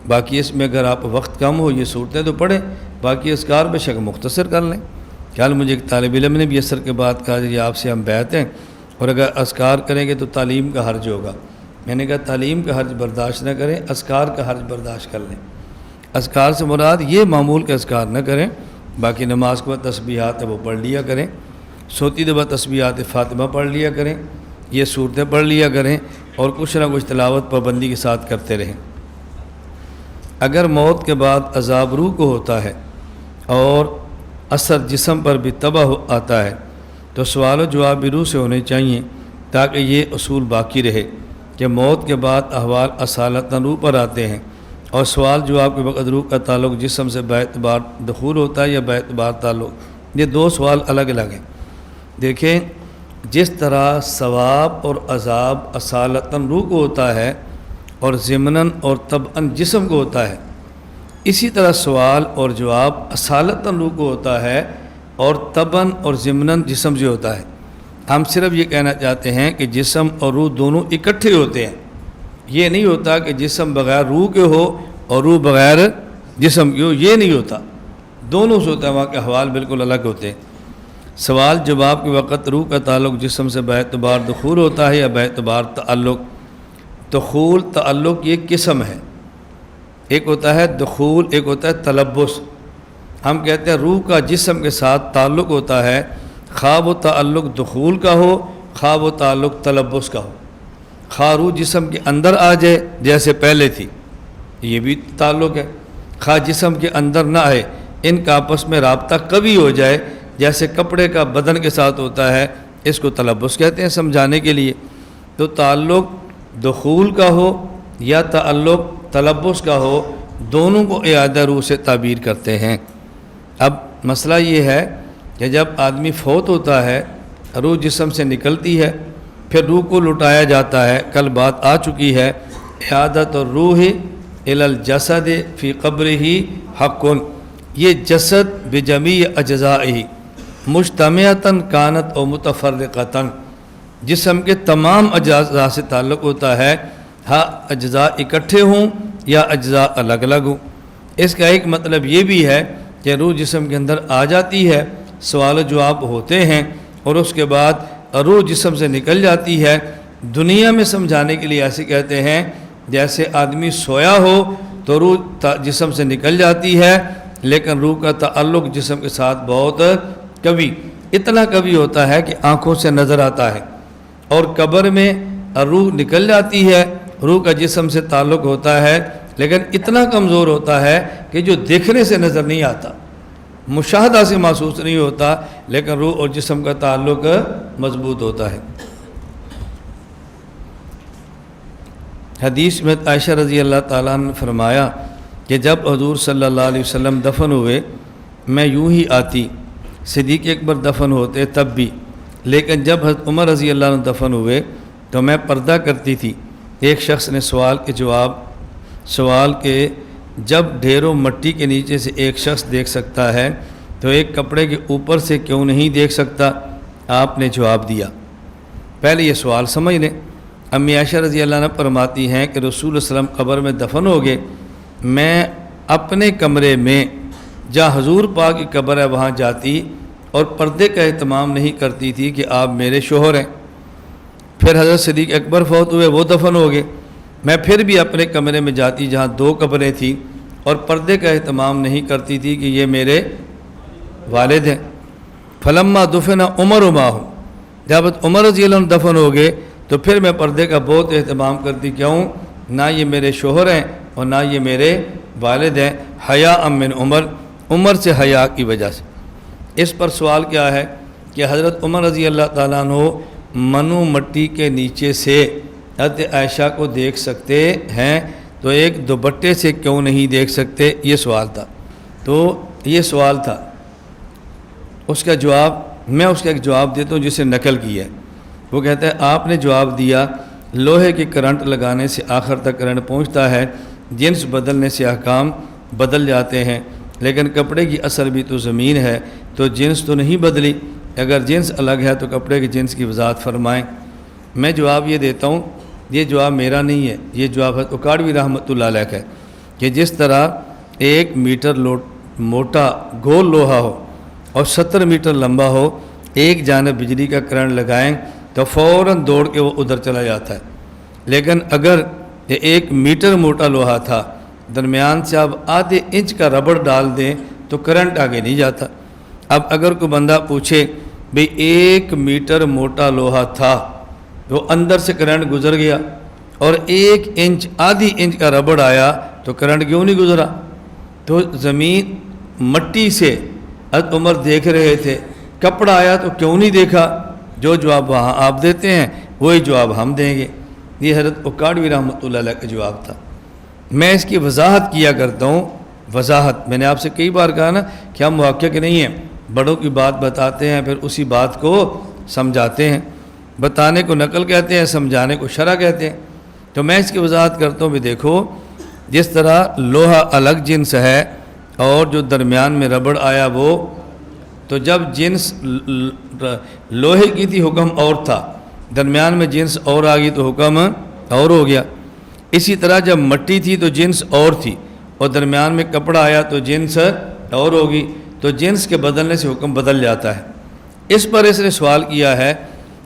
باقی اس میں اگر آپ وقت کم ہو یہ صورتیں تو پڑھیں، باقی اذکار بے شک مختصر کر لیں۔ کل مجھے ایک طالب علم نے بھی اثر کے بعد کہا کہ آپ سے ہم بیعت ہیں، اور اگر اذکار کریں گے تو تعلیم کا حرج ہوگا۔ میں نے کہا تعلیم کا حرج برداشت نہ کریں، اذکار کا حرج برداشت کر لیں۔ اذکار سے مراد یہ معمول کے اذکار نہ کریں، باقی نماز کے بعد تسبیحات ہے وہ پڑھ لیا کریں، سوتی دفعہ تسبیحات فاطمہ پڑھ لیا کریں، یہ صورتیں پڑھ لیا کریں، اور کچھ نہ کچھ تلاوت پابندی کے ساتھ کرتے رہیں۔ اگر موت کے بعد عذاب روح کو ہوتا ہے اور اثر جسم پر بھی تباہ آتا ہے تو سوال و جواب بھی روح سے ہونے چاہیے، تاکہ یہ اصول باقی رہے کہ موت کے بعد احوال اصالتاً روح پر آتے ہیں، اور سوال جواب کے وقت روح کا تعلق جسم سے باعتبار دخول ہوتا ہے یا باعتبار تعلق، یہ دو سوال الگ الگ ہیں۔ دیکھیں، جس طرح ثواب اور عذاب اصالتاً روح کو ہوتا ہے اور ضمناً اور طبعاً جسم کو ہوتا ہے، اسی طرح سوال اور جواب اصالتاً روح کو ہوتا ہے اور طبعاً اور ضمناً جسم سے ہوتا ہے۔ ہم صرف یہ کہنا چاہتے ہیں کہ جسم اور روح دونوں اکٹھے ہوتے ہیں، یہ نہیں ہوتا کہ جسم بغیر روح کے ہو اور روح بغیر جسم کے ہو، یہ نہیں ہوتا، دونوں سے ہوتا ہے، وہاں کے احوال بالکل الگ ہوتے ہیں۔ سوال جواب کے وقت روح کا تعلق جسم سے باعتبار دخول ہوتا ہے یا باعتبار تعلق؟ دخول تعلق یہ قسم ہے، ایک ہوتا ہے دخول، ایک ہوتا ہے تلبس۔ ہم کہتے ہیں روح کا جسم کے ساتھ تعلق ہوتا ہے، خواہ وہ تعلق دخول کا ہو، خواہ وہ تعلق تلبس کا ہو۔ خواہ روح جسم کے اندر آ جائے جیسے پہلے تھی، یہ بھی تعلق ہے، خواہ جسم کے اندر نہ آئے، ان کا آپس میں رابطہ کبھی ہو جائے جیسے کپڑے کا بدن کے ساتھ ہوتا ہے، اس کو تلبس کہتے ہیں سمجھانے کے لیے۔ تو تعلق دخول کا ہو یا تعلق تلبس کا ہو، دونوں کو اعادہ روح سے تعبیر کرتے ہیں۔ اب مسئلہ یہ ہے کہ جب آدمی فوت ہوتا ہے، روح جسم سے نکلتی ہے، پھر روح کو لٹایا جاتا ہے، کل بات آ چکی ہے، اعادۃ الروح الی الجسد فی قبرہ حق، یہ جسد بجمیع اجزائہ مجتمعۃ کانت و متفرقۃ، جسم کے تمام اجزاء سے تعلق ہوتا ہے، ہاں اجزاء اکٹھے ہوں یا اجزاء الگ الگ ہوں۔ اس کا ایک مطلب یہ بھی ہے کہ روح جسم کے اندر آ جاتی ہے، سوال و جواب ہوتے ہیں، اور اس کے بعد روح جسم سے نکل جاتی ہے۔ دنیا میں سمجھانے کے لیے ایسے کہتے ہیں جیسے آدمی سویا ہو تو روح جسم سے نکل جاتی ہے، لیکن روح کا تعلق جسم کے ساتھ بہت کبھی، اتنا کبھی ہوتا ہے کہ آنکھوں سے نظر آتا ہے، اور قبر میں روح نکل جاتی ہے، روح کا جسم سے تعلق ہوتا ہے، لیکن اتنا کمزور ہوتا ہے کہ جو دیکھنے سے نظر نہیں آتا، مشاہدہ سے محسوس نہیں ہوتا، لیکن روح اور جسم کا تعلق مضبوط ہوتا ہے۔ حدیث میں عائشہ رضی اللہ تعالیٰ عنہ نے فرمایا کہ جب حضور صلی اللہ علیہ وسلم دفن ہوئے، میں یوں ہی آتی، صدیق اکبر دفن ہوتے تب بھی، لیکن جب حضرت عمر رضی اللہ عنہ دفن ہوئے تو میں پردہ کرتی تھی۔ ایک شخص نے سوال کے جب ڈھیروں مٹی کے نیچے سے ایک شخص دیکھ سکتا ہے تو ایک کپڑے کے اوپر سے کیوں نہیں دیکھ سکتا؟ آپ نے جواب دیا۔ پہلے یہ سوال سمجھ لیں۔ امی عائشہ رضی اللہ عنہ فرماتی ہیں کہ رسول اللہ علیہ وسلم قبر میں دفن ہو گئے، میں اپنے کمرے میں جہاں حضور پاک کی قبر ہے وہاں جاتی اور پردے کا اہتمام نہیں کرتی تھی کہ آپ میرے شوہر ہیں۔ پھر حضرت صدیق اکبر فوت ہوئے، وہ دفن ہو گئے، میں پھر بھی اپنے کمرے میں جاتی جہاں 2 قبریں تھیں اور پردے کا اہتمام نہیں کرتی تھی کہ یہ میرے والد ہیں۔ فلما دفن عمر معہم، جب عمر رضی اللہ عنہ دفن ہو گئے تو پھر میں پردے کا بہت اہتمام کرتی، کیوں؟ نہ یہ میرے شوہر ہیں اور نہ یہ میرے والد ہیں، حیاء من عمر سے حیا کی وجہ سے۔ اس پر سوال کیا ہے کہ حضرت عمر رضی اللہ تعالیٰ عنہ منو مٹی کے نیچے سے حضرت عائشہ کو دیکھ سکتے ہیں تو ایک دوپٹے سے کیوں نہیں دیکھ سکتے؟ یہ سوال تھا۔ تو یہ سوال تھا، اس کا جواب میں اس کا ایک جواب دیتا ہوں جسے نقل کی ہے۔ وہ کہتا ہے آپ نے جواب دیا، لوہے کے کرنٹ لگانے سے آخر تک کرنٹ پہنچتا ہے، جنس بدلنے سے احکام بدل جاتے ہیں، لیکن کپڑے کی اصل بھی تو زمین ہے، تو جنس تو نہیں بدلی، اگر جنس الگ ہے تو کپڑے کے جنس کی وضاحت فرمائیں۔ میں جواب یہ دیتا ہوں، یہ جواب میرا نہیں ہے، یہ جواب ہے اکاڑوی رحمۃ اللہ علیہ ہے، کہ جس طرح 1 میٹر موٹا گول لوہا ہو اور 70 میٹر لمبا ہو، ایک جانب بجلی کا کرنٹ لگائیں تو فوراً دوڑ کے وہ ادھر چلا جاتا ہے، لیکن اگر یہ 1 میٹر موٹا لوہا تھا، درمیان سے آپ آدھے انچ کا ربڑ ڈال دیں تو کرنٹ آگے نہیں جاتا۔ اب اگر کوئی بندہ پوچھے بھئی 1 میٹر موٹا لوہا تھا، وہ اندر سے کرنٹ گزر گیا، اور 1 انچ آدھی انچ کا ربڑ آیا تو کرنٹ کیوں نہیں گزرا؟ تو زمین مٹی سے حضرت عمر دیکھ رہے تھے، کپڑا آیا تو کیوں نہیں دیکھا؟ جو جواب وہاں آپ دیتے ہیں وہی جواب ہم دیں گے۔ یہ حضرت اکاڑوی رحمۃ اللہ علیہ کا جواب تھا۔ میں اس کی وضاحت کیا کرتا ہوں، وضاحت میں نے آپ سے کئی بار کہا نا کہ ہم محقق نہیں ہیں، بڑوں کی بات بتاتے ہیں پھر اسی بات کو سمجھاتے ہیں، بتانے کو نقل کہتے ہیں، سمجھانے کو شرح کہتے ہیں۔ تو میں اس کی وضاحت کرتا ہوں بھی دیکھو، جس طرح لوہا الگ جنس ہے اور جو درمیان میں ربڑ آیا وہ، تو جب جنس لوہے کی تھی حکم اور تھا، درمیان میں جنس اور آ گئی تو حکم اور ہو گیا۔ اسی طرح جب مٹی تھی تو جنس اور تھی، اور درمیان میں کپڑا آیا تو جنس اور ہوگی، تو جنس کے بدلنے سے حکم بدل جاتا ہے۔ اس پر اس نے سوال کیا ہے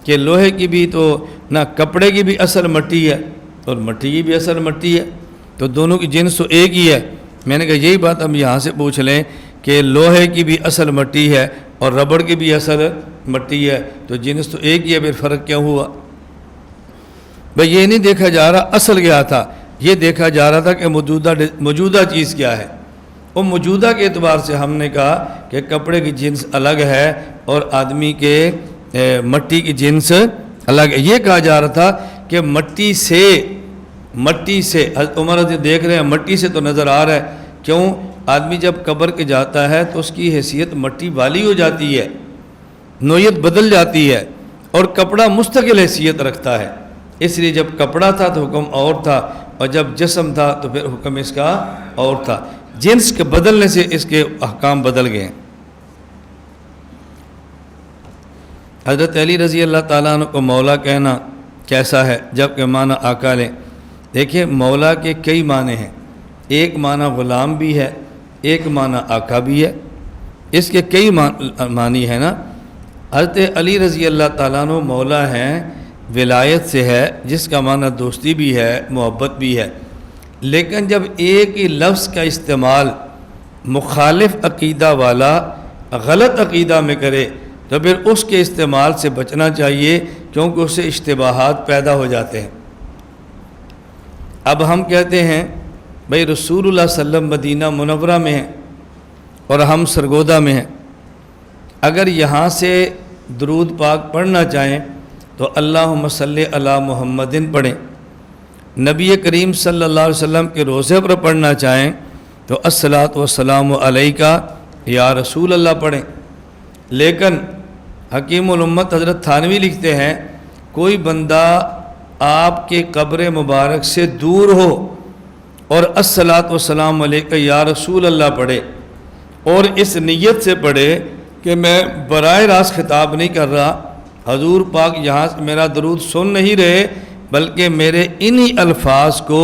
کہ لوہے کی بھی تو نہ کپڑے کی بھی اصل مٹی ہے اور مٹی کی بھی اصل مٹی ہے، تو دونوں کی جنس تو ایک ہی ہے۔ میں نے کہا یہی بات ہم یہاں سے پوچھ لیں کہ لوہے کی بھی اصل مٹی ہے اور ربڑ کی بھی اصل مٹی ہے، تو جنس تو ایک ہی ہے، پھر فرق کیا ہوا؟ بھئی یہ نہیں دیکھا جا رہا اصل کیا تھا، یہ دیکھا جا رہا تھا کہ موجودہ چیز کیا ہے۔ وہ موجودہ کے اعتبار سے ہم نے کہا کہ کپڑے کی جنس الگ ہے اور آدمی کے مٹی کی جنس الگ ہے۔ یہ کہا جا رہا تھا کہ مٹی سے حضرت عمر رضی دیکھ رہے ہیں مٹی سے تو نظر آ رہا ہے، کیوں؟ آدمی جب قبر کے جاتا ہے تو اس کی حیثیت مٹی والی ہو جاتی ہے، نوعیت بدل جاتی ہے، اور کپڑا مستقل حیثیت رکھتا ہے۔ اس لیے جب کپڑا تھا تو حکم اور تھا، اور جب جسم تھا تو پھر حکم اس کا اور تھا۔ جنس کے بدلنے سے اس کے احکام بدل گئے۔ حضرت علی رضی اللہ تعالیٰ عنہ کو مولا کہنا کیسا ہے؟ جبکہ معنی آقا لیں۔ دیکھیں مولا کے کئی معنی ہیں، ایک معنی غلام بھی ہے، ایک معنی آقا بھی ہے، اس کے کئی معنی ہیں نا۔ حضرت علی رضی اللہ تعالیٰ عنہ مولا ہیں، ولایت سے ہے، جس کا معنی دوستی بھی ہے، محبت بھی ہے، لیکن جب ایک ہی لفظ کا استعمال مخالف عقیدہ والا غلط عقیدہ میں کرے تو پھر اس کے استعمال سے بچنا چاہیے، کیونکہ اس سے اشتباہات پیدا ہو جاتے ہیں۔ اب ہم کہتے ہیں بھئی رسول اللہ صلی اللہ علیہ وسلم مدینہ منورہ میں ہیں اور ہم سرگودا میں ہیں، اگر یہاں سے درود پاک پڑھنا چاہیں تو اللہم صلی علی محمدن پڑھیں، نبی کریم صلی اللہ علیہ وسلم کے روضے پر پڑھنا چاہیں تو الصلاۃ والسلام علیکہ یا رسول اللہ پڑھیں۔ لیکن حکیم الامت حضرت تھانوی لکھتے ہیں کوئی بندہ آپ کے قبر مبارک سے دور ہو اور الصلاۃ والسلام علیکہ یا رسول اللہ پڑھے، اور اس نیت سے پڑھے کہ میں براہ راست خطاب نہیں کر رہا، حضور پاک یہاں سے میرا درود سن نہیں رہے، بلکہ میرے انہی الفاظ کو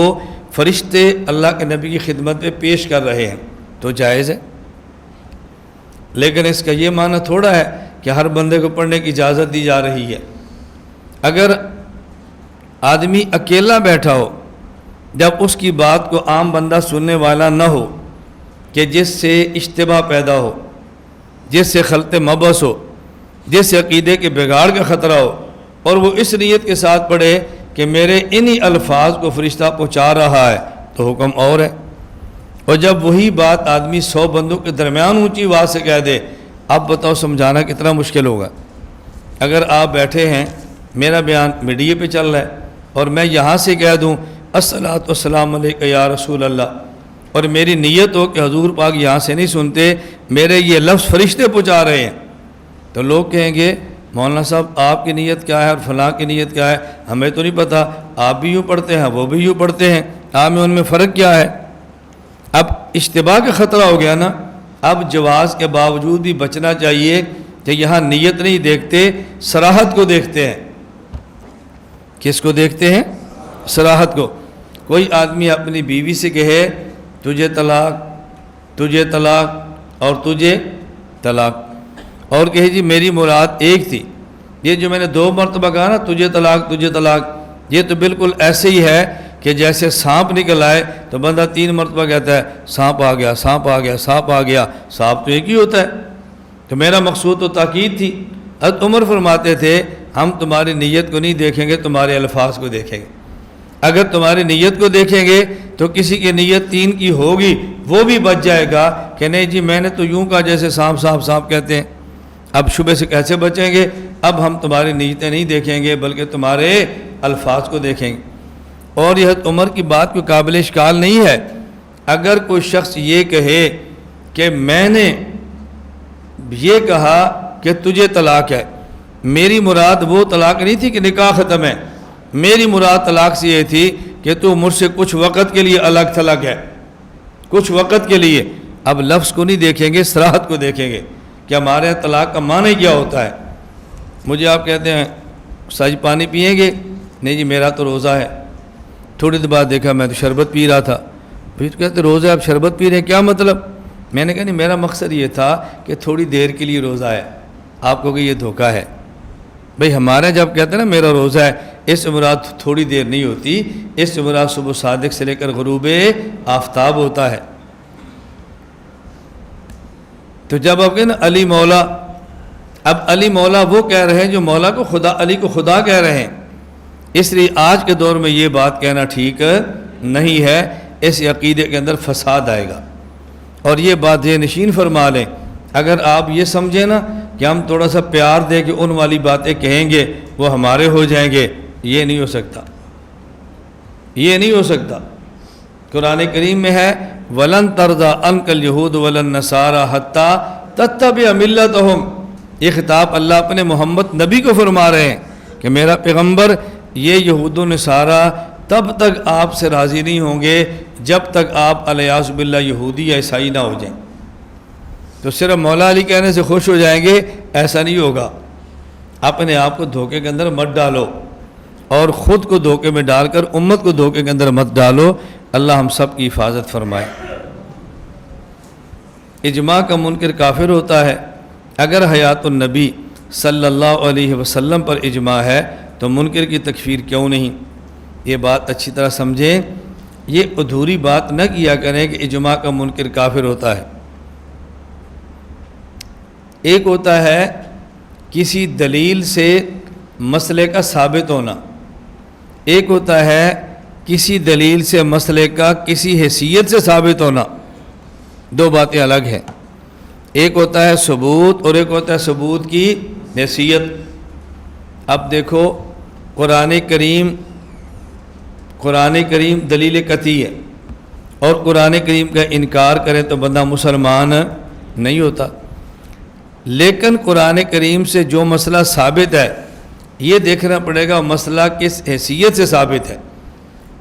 فرشتے اللہ کے نبی کی خدمت میں پیش کر رہے ہیں، تو جائز ہے۔ لیکن اس کا یہ معنی تھوڑا ہے کہ ہر بندے کو پڑھنے کی اجازت دی جا رہی ہے۔ اگر آدمی اکیلا بیٹھا ہو، جب اس کی بات کو عام بندہ سننے والا نہ ہو، کہ جس سے اشتباہ پیدا ہو، جس سے خلط مبس ہو، جس سے عقیدے کے بگاڑ کا خطرہ ہو، اور وہ اس نیت کے ساتھ پڑھے کہ میرے انہی الفاظ کو فرشتہ پہنچا رہا ہے، تو حکم اور ہے۔ اور جب وہی بات آدمی 100 بندوں کے درمیان اونچی آواز سے کہہ دے، اب بتاؤ سمجھانا کتنا مشکل ہوگا۔ اگر آپ بیٹھے ہیں، میرا بیان میڈیا پہ چل رہا ہے، اور میں یہاں سے کہہ دوں الصلاۃ والسلام علیکہ یا رسول اللہ، اور میری نیت ہو کہ حضور پاک یہاں سے نہیں سنتے، میرے یہ لفظ فرشتے پہنچا رہے ہیں، تو لوگ کہیں گے مولانا صاحب آپ کی نیت کیا ہے اور فلاں کی نیت کیا ہے، ہمیں تو نہیں پتہ، آپ بھی یوں پڑھتے ہیں وہ بھی یوں پڑھتے ہیں، آپ میں ان میں فرق کیا ہے؟ اب اشتباہ کا خطرہ ہو گیا نا۔ اب جواز کے باوجود بھی بچنا چاہیے کہ یہاں نیت نہیں دیکھتے، صراحت کو دیکھتے ہیں۔ کس کو دیکھتے ہیں؟ صراحت کو۔ کوئی آدمی اپنی بیوی سے کہے تجھے طلاق، تجھے طلاق اور تجھے طلاق، اور کہے جی میری مراد ایک تھی، یہ جو میں نے 2 مرتبہ کہا نا تجھے طلاق تجھے طلاق، یہ تو بالکل ایسے ہی ہے کہ جیسے سانپ نکل آئے تو بندہ 3 مرتبہ کہتا ہے سانپ آ گیا سانپ آ گیا سانپ آ گیا، سانپ تو ایک ہی ہوتا ہے۔ تو میرا مقصود تو تاکید تھی، حضرت عمر فرماتے تھے ہم تمہاری نیت کو نہیں دیکھیں گے، تمہارے الفاظ کو دیکھیں گے۔ اگر تمہاری نیت کو دیکھیں گے تو کسی کی نیت 3 کی ہوگی، وہ بھی بچ جائے گا کہ نہیں جی میں نے تو یوں کہا جیسے سانپ سانپ سانپ کہتے ہیں، اب شبہ سے کیسے بچیں گے؟ اب ہم تمہاری نیتیں نہیں دیکھیں گے بلکہ تمہارے الفاظ کو دیکھیں گے۔ اور یہ حضرت عمر کی بات کوئی قابل اشکال نہیں ہے۔ اگر کوئی شخص یہ کہے کہ میں نے یہ کہا کہ تجھے طلاق ہے، میری مراد وہ طلاق نہیں تھی کہ نکاح ختم ہے، میری مراد طلاق سے یہ تھی کہ تو مجھ سے کچھ وقت کے لیے الگ تھلگ ہے، کچھ وقت کے لیے۔ اب لفظ کو نہیں دیکھیں گے، صراحت کو دیکھیں گے کہ ہمارے طلاق کا معنی کیا ہوتا ہے۔ مجھے آپ کہتے ہیں سج پانی پئیں گے؟ نہیں جی میرا تو روزہ ہے۔ تھوڑی دیر بعد دیکھا میں تو شربت پی رہا تھا، پھر کہتے روزہ آپ شربت پی رہے ہیں، کیا مطلب؟ میں نے کہا نہیں میرا مقصد یہ تھا کہ تھوڑی دیر کے لیے روزہ ہے، آپ کو کہ یہ دھوکہ ہے۔ بھئی ہمارے جب کہتے ہیں نا میرا روزہ ہے، اس سے مراد تھوڑی دیر نہیں ہوتی، اس سے مراد صبح صادق سے لے کر غروب آفتاب ہوتا ہے۔ تو جب آپ کہیں نا علی مولا، اب علی مولا وہ کہہ رہے ہیں جو مولا کو خدا، علی کو خدا کہہ رہے ہیں، اس لیے آج کے دور میں یہ بات کہنا ٹھیک نہیں ہے، اس عقیدے کے اندر فساد آئے گا۔ اور یہ بات یہ نشین فرما لیں، اگر آپ یہ سمجھیں نا کہ ہم تھوڑا سا پیار دے کے ان والی باتیں کہیں گے وہ ہمارے ہو جائیں گے، یہ نہیں ہو سکتا، یہ نہیں ہو سکتا۔ قرآن کریم میں ہے وَلَن تَرْضَىٰ عَنْكَ الْيَهُودُ وَلَا النَّصَارَىٰ حَتَّىٰ تَتَّبِعَ مِلَّتَهُمْ۔ یہ خطاب اللہ اپنے محمد نبی کو فرما رہے ہیں کہ میرا پیغمبر یہ یہود و نصارہ تب تک آپ سے راضی نہیں ہوں گے جب تک آپ الیاذ باللہ یہودی یا عیسائی نہ ہو جائیں۔ تو صرف مولا علی کہنے سے خوش ہو جائیں گے، ایسا نہیں ہوگا۔ اپنے آپ کو دھوکے کے اندر مت ڈالو، اور خود کو دھوکے میں ڈال کر امت کو دھوکے کے اندر مت ڈالو۔ اللہ ہم سب کی حفاظت فرمائے۔ اجماع کا منکر کافر ہوتا ہے۔ اگر حیات النبی صلی اللہ علیہ وسلم پر اجماع ہے تو منکر کی تکفیر کیوں نہیں؟ یہ بات اچھی طرح سمجھیں، یہ ادھوری بات نہ کیا کریں کہ اجماع کا منکر کافر ہوتا ہے۔ ایک ہوتا ہے کسی دلیل سے مسئلے کا ثابت ہونا، ایک ہوتا ہے کسی دلیل سے مسئلے کا کسی حیثیت سے ثابت ہونا، دو باتیں الگ ہیں۔ ایک ہوتا ہے ثبوت اور ایک ہوتا ہے ثبوت کی حیثیت۔ اب دیکھو قرآن کریم دلیل قطعی ہے، اور قرآن کریم کا انکار کرے تو بندہ مسلمان نہیں ہوتا۔ لیکن قرآن کریم سے جو مسئلہ ثابت ہے یہ دیکھنا پڑے گا مسئلہ کس حیثیت سے ثابت ہے۔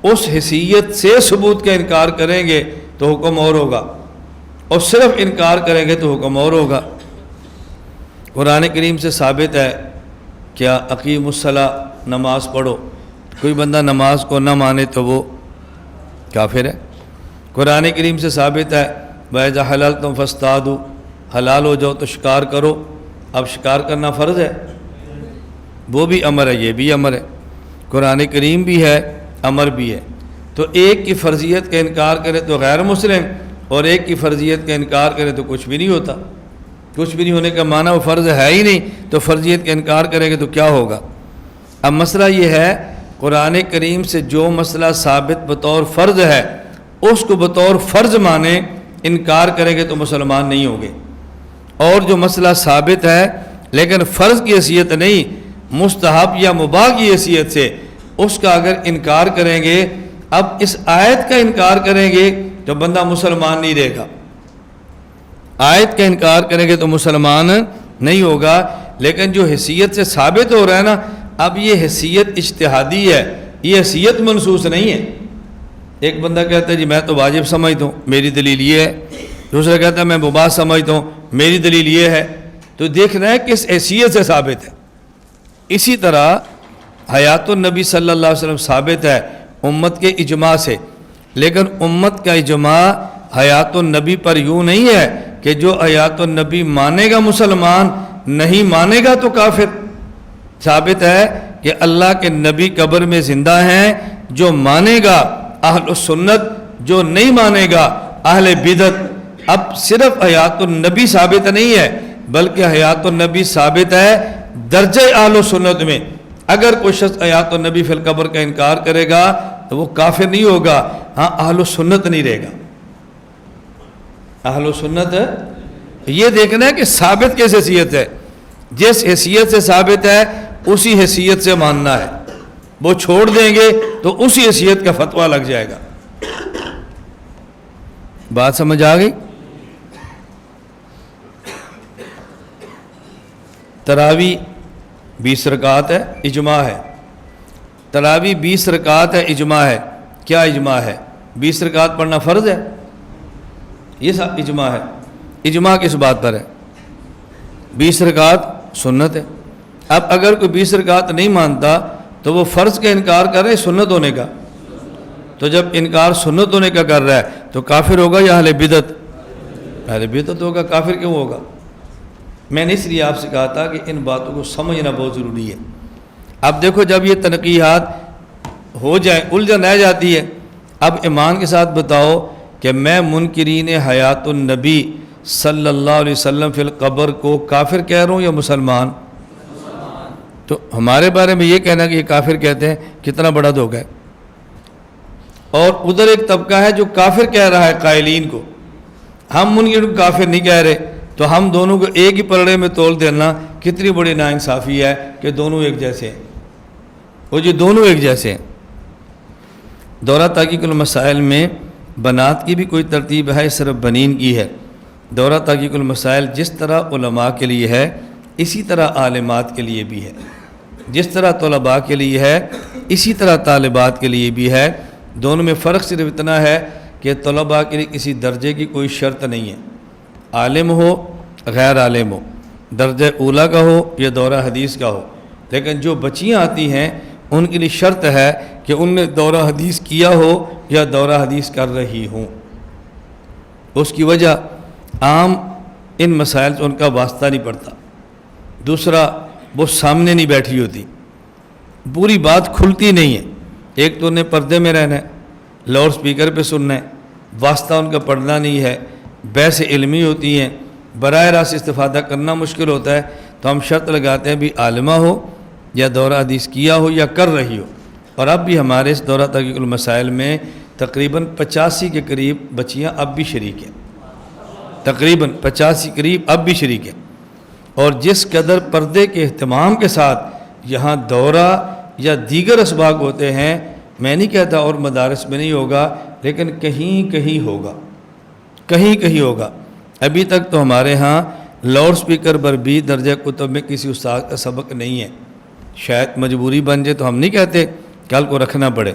اس حیثیت سے ثبوت کا انکار کریں گے تو حکم اور ہوگا، اور صرف انکار کریں گے تو حکم اور ہوگا۔ قرآن کریم سے ثابت ہے کیا اقیم الصلاۃ، نماز پڑھو، کوئی بندہ نماز کو نہ مانے تو وہ کافر ہے۔ قرآن کریم سے ثابت ہے وَإِذَا حَلَلْتُمْ فَاصْطَادُوا، حلال ہو جاؤ تو شکار کرو۔ اب شکار کرنا فرض ہے، وہ بھی امر ہے، یہ بھی امر ہے، قرآن کریم بھی ہے، امر بھی ہے۔ تو ایک کی فرضیت کا انکار کرے تو غیر مسلم، اور ایک کی فرضیت کا انکار کرے تو کچھ بھی نہیں ہوتا۔ کچھ بھی نہیں ہونے کا معنی وہ فرض ہے ہی نہیں، تو فرضیت کا انکار کرے گے تو کیا ہوگا؟ اب مسئلہ یہ ہے قرآن کریم سے جو مسئلہ ثابت بطور فرض ہے اس کو بطور فرض مانے، انکار کریں گے تو مسلمان نہیں ہوں گے۔ اور جو مسئلہ ثابت ہے لیکن فرض کی حیثیت نہیں، مستحب یا مباح کی حیثیت سے، اس کا اگر انکار کریں گے، اب اس آیت کا انکار کریں گے تو بندہ مسلمان نہیں رہے گا۔ آیت کا انکار کریں گے تو مسلمان نہیں ہوگا۔ لیکن جو حیثیت سے ثابت ہو رہا ہے نا، اب یہ حیثیت اجتہادی ہے، یہ حیثیت منصوص نہیں ہے۔ ایک بندہ کہتا ہے جی میں تو واجب سمجھتا ہوں، میری دلیل یہ ہے، دوسرا کہتا ہے میں مباح سمجھتا ہوں، میری دلیل یہ ہے۔ تو دیکھنا ہے کس حیثیت سے ثابت ہے۔ اسی طرح حیات النبی صلی اللہ علیہ وسلم ثابت ہے امت کے اجماع سے، لیکن امت کا اجماع حیات النبی پر یوں نہیں ہے کہ جو حیات النبی مانے گا مسلمان، نہیں مانے گا تو کافر۔ ثابت ہے کہ اللہ کے نبی قبر میں زندہ ہیں، جو مانے گا اہل السنت، جو نہیں مانے گا اہل بدعت۔ اب صرف حیات النبی ثابت نہیں ہے بلکہ حیات النبی ثابت ہے درجہ اہل و سنت میں اگر کوئی شخص آیات النبی فی القبر کا انکار کرے گا تو وہ کافر نہیں ہوگا، ہاں اہل و سنت نہیں رہے گا۔ اہل و سنت یہ دیکھنا ہے کہ ثابت کس حیثیت ہے، جس حیثیت سے ثابت ہے اسی حیثیت سے ماننا ہے، وہ چھوڑ دیں گے تو اسی حیثیت کا فتویٰ لگ جائے گا۔ بات سمجھ آ گئی؟ تراوی 20 رکعت ہے، اجماع ہے۔ تراوی 20 رکعت ہے، اجماع ہے۔ کیا اجماع ہے؟ 20 رکعت پڑھنا فرض ہے، یہ سب اجماع ہے۔ اجماع کس بات پر ہے؟ 20 رکعت سنت ہے۔ اب اگر کوئی 20 رکعت نہیں مانتا تو وہ فرض کا انکار کر رہا ہے سنت ہونے کا، تو جب انکار سنت ہونے کا کر رہا ہے تو کافر ہوگا یا اہل بدعت؟ اہل بدعت ہوگا، کافر کیوں ہوگا؟ میں نے اس لیے آپ سے کہا تھا کہ ان باتوں کو سمجھنا بہت ضروری ہے۔ اب دیکھو جب یہ تنقیحات ہو جائیں، الجھن رہ جاتی ہے، اب ایمان کے ساتھ بتاؤ کہ میں منکرین حیات النبی صلی اللہ علیہ وسلم فی القبر کو کافر کہہ رہا ہوں یا مسلمان؟ تو ہمارے بارے میں یہ کہنا کہ یہ کافر کہتے ہیں کتنا بڑا دھوکہ ہے۔ اور ادھر ایک طبقہ ہے جو کافر کہہ رہا ہے قائلین کو، ہم منکر کو کافر نہیں کہہ رہے، تو ہم دونوں کو ایک ہی پلڑے میں تول دینا کتنی بڑی ناانصافی ہے کہ دونوں ایک جیسے ہیں، وہ جو دونوں ایک جیسے ہیں۔ دورہ تحقیق المسائل میں بنات کی بھی کوئی ترتیب ہے، صرف بنین کی ہے۔ دورہ تحقیق المسائل جس طرح علماء کے لیے ہے اسی طرح عالمات کے لیے بھی ہے، جس طرح طلباء کے لیے ہے اسی طرح طالبات کے لیے بھی ہے۔ دونوں میں فرق صرف اتنا ہے کہ طلباء کے لیے کسی درجے کی کوئی شرط نہیں ہے، عالم ہو غیر عالم ہو، درجہ اولیٰ کا ہو یا دورہ حدیث کا ہو، لیکن جو بچیاں آتی ہیں ان کے لیے شرط ہے کہ ان نے دورہ حدیث کیا ہو یا دورہ حدیث کر رہی ہوں۔ اس کی وجہ عام ان مسائل سے ان کا واسطہ نہیں پڑتا، دوسرا وہ سامنے نہیں بیٹھی ہوتی، پوری بات کھلتی نہیں ہے۔ ایک تو انہیں پردے میں رہنا ہے، لاؤڈ سپیکر پہ سننا ہے، واسطہ ان کا پڑھنا نہیں ہے، بحث علمی ہوتی ہیں، براہ راست استفادہ کرنا مشکل ہوتا ہے، تو ہم شرط لگاتے ہیں بھی عالمہ ہو یا دورہ حدیث کیا ہو یا کر رہی ہو۔ اور اب بھی ہمارے اس دورہ تحقیق المسائل میں تقریباً 85 کے قریب بچیاں اب بھی شریک ہیں، تقریباً 85 قریب اب بھی شریک ہیں۔ اور جس قدر پردے کے اہتمام کے ساتھ یہاں دورہ یا دیگر اسباق ہوتے ہیں، میں نہیں کہتا اور مدارس میں نہیں ہوگا، لیکن کہیں کہیں ہوگا، کہیں کہیں ہوگا۔ ابھی تک تو ہمارے ہاں لاؤڈ سپیکر پر بھی درجہ کتب میں کسی استاد کا سبق نہیں ہے، شاید مجبوری بن جائے تو ہم نہیں کہتے کل کو رکھنا پڑے۔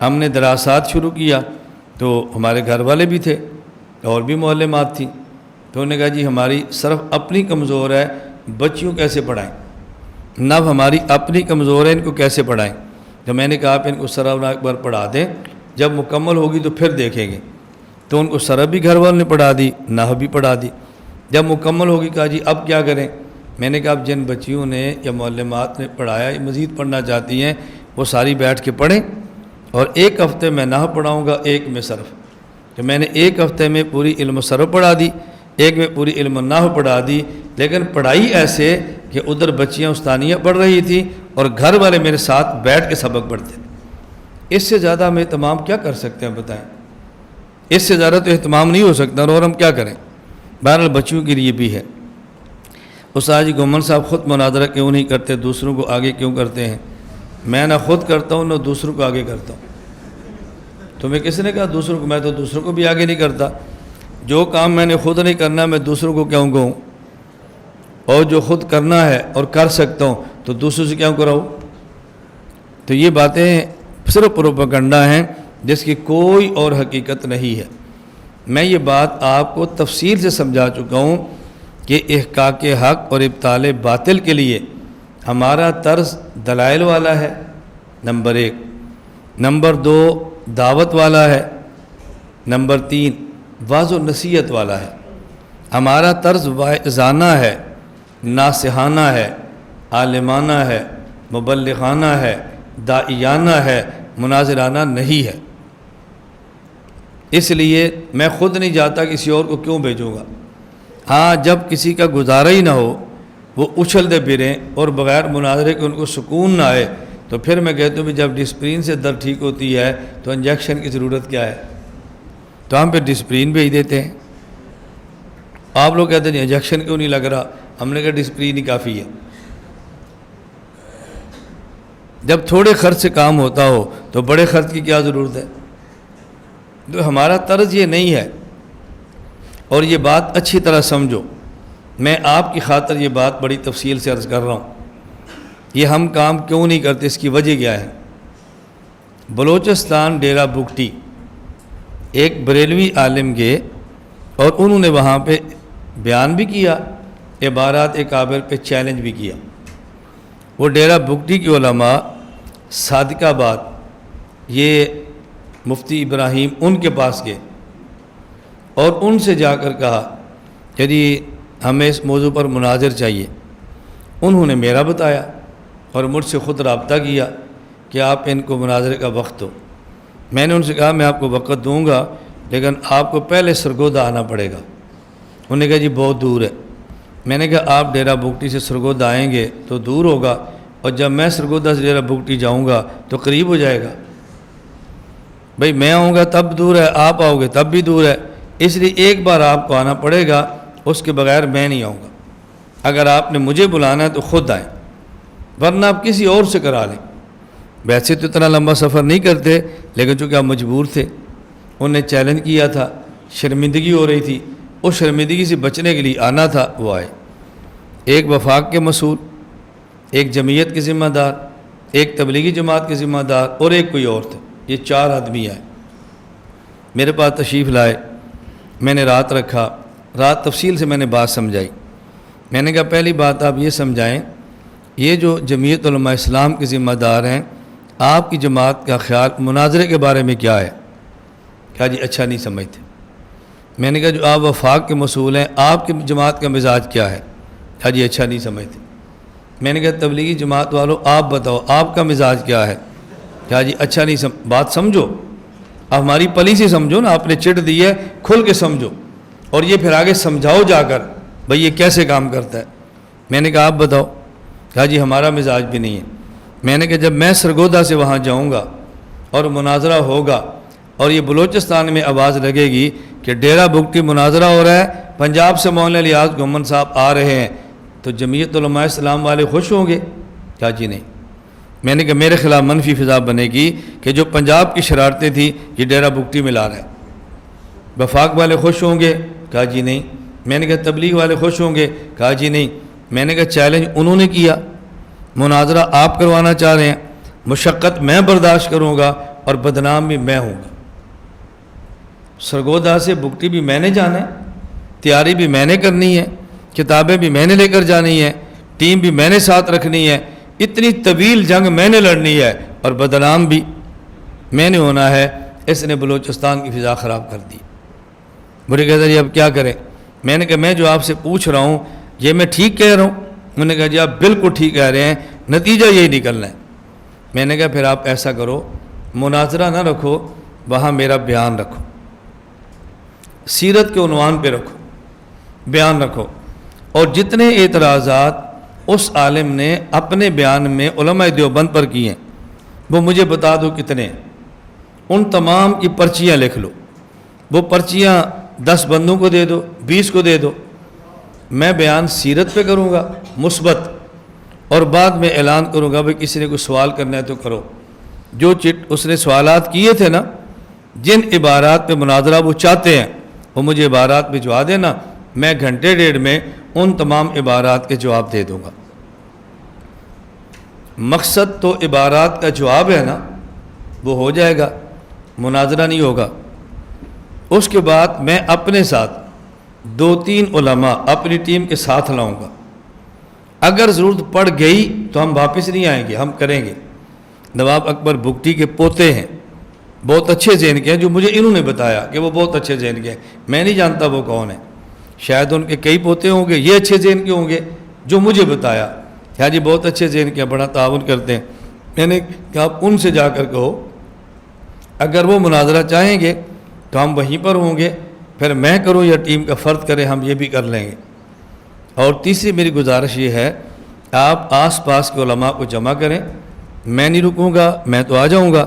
ہم نے دراسات شروع کیا تو ہمارے گھر والے بھی تھے اور بھی معلمات تھیں، تو انہوں نے کہا جی ہماری صرف اپنی کمزور ہے، بچیوں کیسے پڑھائیں، نب ہماری اپنی کمزور ہے، ان کو کیسے پڑھائیں۔ تو میں نے کہا آپ ان کو سرب ایک بار پڑھا دیں، جب مکمل ہوگی تو پھر دیکھیں گے۔ تو ان کو سرب بھی گھر والوں نے پڑھا دی، نحو بھی پڑھا دی۔ جب مکمل ہوگی کہا جی اب کیا کریں؟ میں نے کہا اب جن بچیوں نے یا معلمات نے پڑھایا یا مزید پڑھنا چاہتی ہیں وہ ساری بیٹھ کے پڑھیں، اور ایک ہفتے میں نحو پڑھاؤں گا، ایک میں صرف۔ تو میں نے ایک ہفتے میں پوری علم صرف پڑھا دی، ایک میں پوری علم نحو پڑھا دی، لیکن پڑھائی ایسے کہ ادھر بچیاں استانیہ پڑھ رہی تھیں اور گھر والے میرے ساتھ بیٹھ کے سبق پڑھتے تھے۔ اس سے زیادہ ہم اہتمام کیا کر سکتے ہیں بتائیں؟ اس سے زیادہ تو اہتمام نہیں ہو سکتا، اور ہم کیا کریں؟ بہرحال بچیوں کے لیے بھی ہے۔ استاد جی گومن صاحب خود مناظرہ کیوں نہیں کرتے، دوسروں کو آگے کیوں کرتے ہیں؟ میں نہ خود کرتا ہوں نہ دوسروں کو آگے کرتا ہوں۔ تمہیں کس نے کہا دوسروں کو؟ میں تو دوسروں کو بھی آگے نہیں کرتا۔ جو کام میں نے خود نہیں کرنا میں دوسروں کو کیوں کہوں؟ اور جو خود کرنا ہے اور کر سکتا ہوں تو دوسروں سے کیوں کراؤں؟ تو یہ باتیں صرف پروپیگنڈا ہیں جس کی کوئی اور حقیقت نہیں ہے۔ میں یہ بات آپ کو تفصیل سے سمجھا چکا ہوں کہ احقاق حق اور ابطال باطل کے لیے ہمارا طرز دلائل والا ہے، نمبر 1، نمبر 2 دعوت والا ہے، نمبر 3 واضح و نصیحت والا ہے۔ ہمارا طرز واعظانہ ہے، ناصحانہ ہے، عالمانہ ہے، مبلغانہ ہے، داعیانہ ہے، مناظرانہ نہیں ہے۔ اس لیے میں خود نہیں جاتا، کسی اور کو کیوں بھیجوں گا؟ ہاں جب کسی کا گزارا ہی نہ ہو وہ اچھلتے پھریں اور بغیر مناظرے کے ان کو سکون نہ آئے، تو پھر میں کہتا ہوں کہ جب ڈسپلین سے درد ٹھیک ہوتی ہے تو انجیکشن کی ضرورت کیا ہے؟ تو ہم پھر ڈسپلین بھیج دیتے ہیں۔ آپ لوگ کہتے ہیں انجیکشن کیوں نہیں لگ رہا؟ ہم نے کہا ڈسپلین ہی کافی ہے۔ جب تھوڑے خرچ سے کام ہوتا ہو تو بڑے خرچ کی کیا ضرورت ہے؟ تو ہمارا طرز یہ نہیں ہے، اور یہ بات اچھی طرح سمجھو۔ میں آپ کی خاطر یہ بات بڑی تفصیل سے عرض کر رہا ہوں۔ یہ ہم کام کیوں نہیں کرتے، اس کی وجہ کیا ہے؟ بلوچستان ڈیرہ بگٹی ایک بریلوی عالم گئے اور انہوں نے وہاں پہ بیان بھی کیا، عبارات اکابر پہ چیلنج بھی کیا۔ وہ ڈیرہ بگٹی کے علماء صادق آباد، یہ مفتی ابراہیم، ان کے پاس گئے اور ان سے جا کر کہا کہ جی ہمیں اس موضوع پر مناظر چاہیے۔ انہوں نے میرا بتایا اور مجھ سے خود رابطہ کیا کہ آپ ان کو مناظرے کا وقت دو۔ میں نے ان سے کہا میں آپ کو وقت دوں گا، لیکن آپ کو پہلے سرگودا آنا پڑے گا۔ انہوں نے کہا جی بہت دور ہے۔ میں نے کہا آپ ڈیرہ بگٹی سے سرگودا آئیں گے تو دور ہوگا، اور جب میں سرگودا سے ڈیرہ بگٹی جاؤں گا تو قریب ہو جائے گا۔ بھئی میں آؤں گا تب دور ہے، آپ آؤ گے تب بھی دور ہے، اس لیے ایک بار آپ کو آنا پڑے گا، اس کے بغیر میں نہیں آؤں گا۔ اگر آپ نے مجھے بلانا ہے تو خود آئیں، ورنہ آپ کسی اور سے کرا لیں۔ ویسے تو اتنا لمبا سفر نہیں کرتے، لیکن چونکہ آپ مجبور تھے، انہوں نے چیلنج کیا تھا، شرمندگی ہو رہی تھی، اس شرمندگی سے بچنے کے لیے آنا تھا، وہ آئے۔ ایک وفاق کے مسئول، ایک جمعیت کے ذمہ دار، ایک تبلیغی جماعت کے ذمہ دار، اور ایک کوئی اور تھے۔ یہ 4 آدمی آئے، میرے پاس تشریف لائے۔ میں نے رات رکھا، رات تفصیل سے میں نے بات سمجھائی۔ میں نے کہا پہلی بات آپ یہ سمجھائیں، یہ جو جمعیت علماء اسلام کے ذمہ دار ہیں، آپ کی جماعت کا خیال مناظرے کے بارے میں کیا ہے؟ کہا جی اچھا نہیں سمجھتے۔ میں نے کہا جو آپ وفاق کے مسئول ہیں، آپ کی جماعت کا مزاج کیا ہے؟ کہا جی اچھا نہیں سمجھتے۔ میں نے کہا تبلیغی جماعت والوں آپ بتاؤ آپ کا مزاج کیا ہے؟ کہا جی اچھا نہیں بات سمجھو، آپ ہماری پالیسی سمجھو نا، آپ نے چٹ دی ہے، کھل کے سمجھو، اور یہ پھر آگے سمجھاؤ جا کر بھئی یہ کیسے کام کرتا ہے۔ میں نے کہا آپ بتاؤ۔ کہا جی ہمارا مزاج بھی نہیں ہے۔ میں نے کہا جب میں سرگودا سے وہاں جاؤں گا اور مناظرہ ہوگا اور یہ بلوچستان میں آواز لگے گی کہ ڈیرہ بگٹی مناظرہ ہو رہا ہے، پنجاب سے مولانا الیاس گھمن صاحب آ رہے ہیں، تو جمعیت علماء اسلام والے خوش ہوں گے؟ کہا جی نہیں۔ میں نے کہا میرے خلاف منفی فضا بنے گی کہ جو پنجاب کی شرارتیں تھیں یہ ڈیرہ بگٹی میں لا رہا ہے۔ وفاق والے خوش ہوں گے؟ کہا جی نہیں۔ میں نے کہا تبلیغ والے خوش ہوں گے؟ کہا جی نہیں۔ میں نے کہا چیلنج انہوں نے کیا، مناظرہ آپ کروانا چاہ رہے ہیں، مشقت میں برداشت کروں گا اور بدنام بھی میں ہوں گا۔ سرگودا سے بگٹی بھی میں نے جانا ہے، تیاری بھی میں نے کرنی ہے، کتابیں بھی میں نے لے کر جانی ہے، ٹیم بھی میں نے ساتھ رکھنی ہے، اتنی طویل جنگ میں نے لڑنی ہے، اور بدنام بھی میں نے ہونا ہے۔ اس نے بلوچستان کی فضا خراب کر دی۔ مجھے کہتا جی اب کیا کریں؟ میں نے کہا میں جو آپ سے پوچھ رہا ہوں یہ میں ٹھیک کہہ رہا ہوں؟ انہوں نے کہا جی آپ بالکل ٹھیک کہہ رہے ہیں، نتیجہ یہی نکلنا ہے۔ میں نے کہا پھر آپ ایسا کرو، مناظرہ نہ رکھو، وہاں میرا بیان رکھو، سیرت کے عنوان پہ رکھو، بیان رکھو، اور جتنے اعتراضات اس عالم نے اپنے بیان میں علماء دیوبند پر کیے ہیں وہ مجھے بتا دو کتنے ہیں، ان تمام کی پرچیاں لکھ لو، وہ پرچیاں 10 بندوں کو دے دو، 20 کو دے دو، میں بیان سیرت پہ کروں گا مثبت، اور بعد میں اعلان کروں گا بھئی کسی نے کوئی سوال کرنا ہے تو کرو۔ جو اس نے سوالات کیے تھے نا، جن عبارات پہ مناظرہ وہ چاہتے ہیں وہ مجھے عبارات بھجوا دینا، میں گھنٹے 1.5 میں ان تمام عبارات کے جواب دے دوں گا۔ مقصد تو عبارات کا جواب ہے نا، وہ ہو جائے گا، مناظرہ نہیں ہوگا۔ اس کے بعد میں اپنے ساتھ 2-3 علماء اپنی ٹیم کے ساتھ لاؤں گا، اگر ضرورت پڑ گئی تو ہم واپس نہیں آئیں گے، ہم کریں گے۔ نواب اکبر بگٹی کے پوتے ہیں، بہت اچھے ذہن کے ہیں، جو مجھے انہوں نے بتایا کہ وہ بہت اچھے ذہن کے ہیں، میں نہیں جانتا وہ کون ہے، شاید ان کے کئی پوتے ہوں گے، یہ اچھے ذہن کے ہوں گے جو مجھے بتایا کہ ہاں جی بہت اچھے ذہن کے ہیں، بڑا تعاون کرتے ہیں۔ میں نے کہا آپ ان سے جا کر کہو اگر وہ مناظرہ چاہیں گے تو ہم وہیں پر ہوں گے، پھر میں کروں یا ٹیم کا فرد کرے، ہم یہ بھی کر لیں گے۔ اور تیسری میری گزارش یہ ہے، آپ آس پاس کے علماء کو جمع کریں، میں نہیں رکوں گا، میں تو آ جاؤں گا،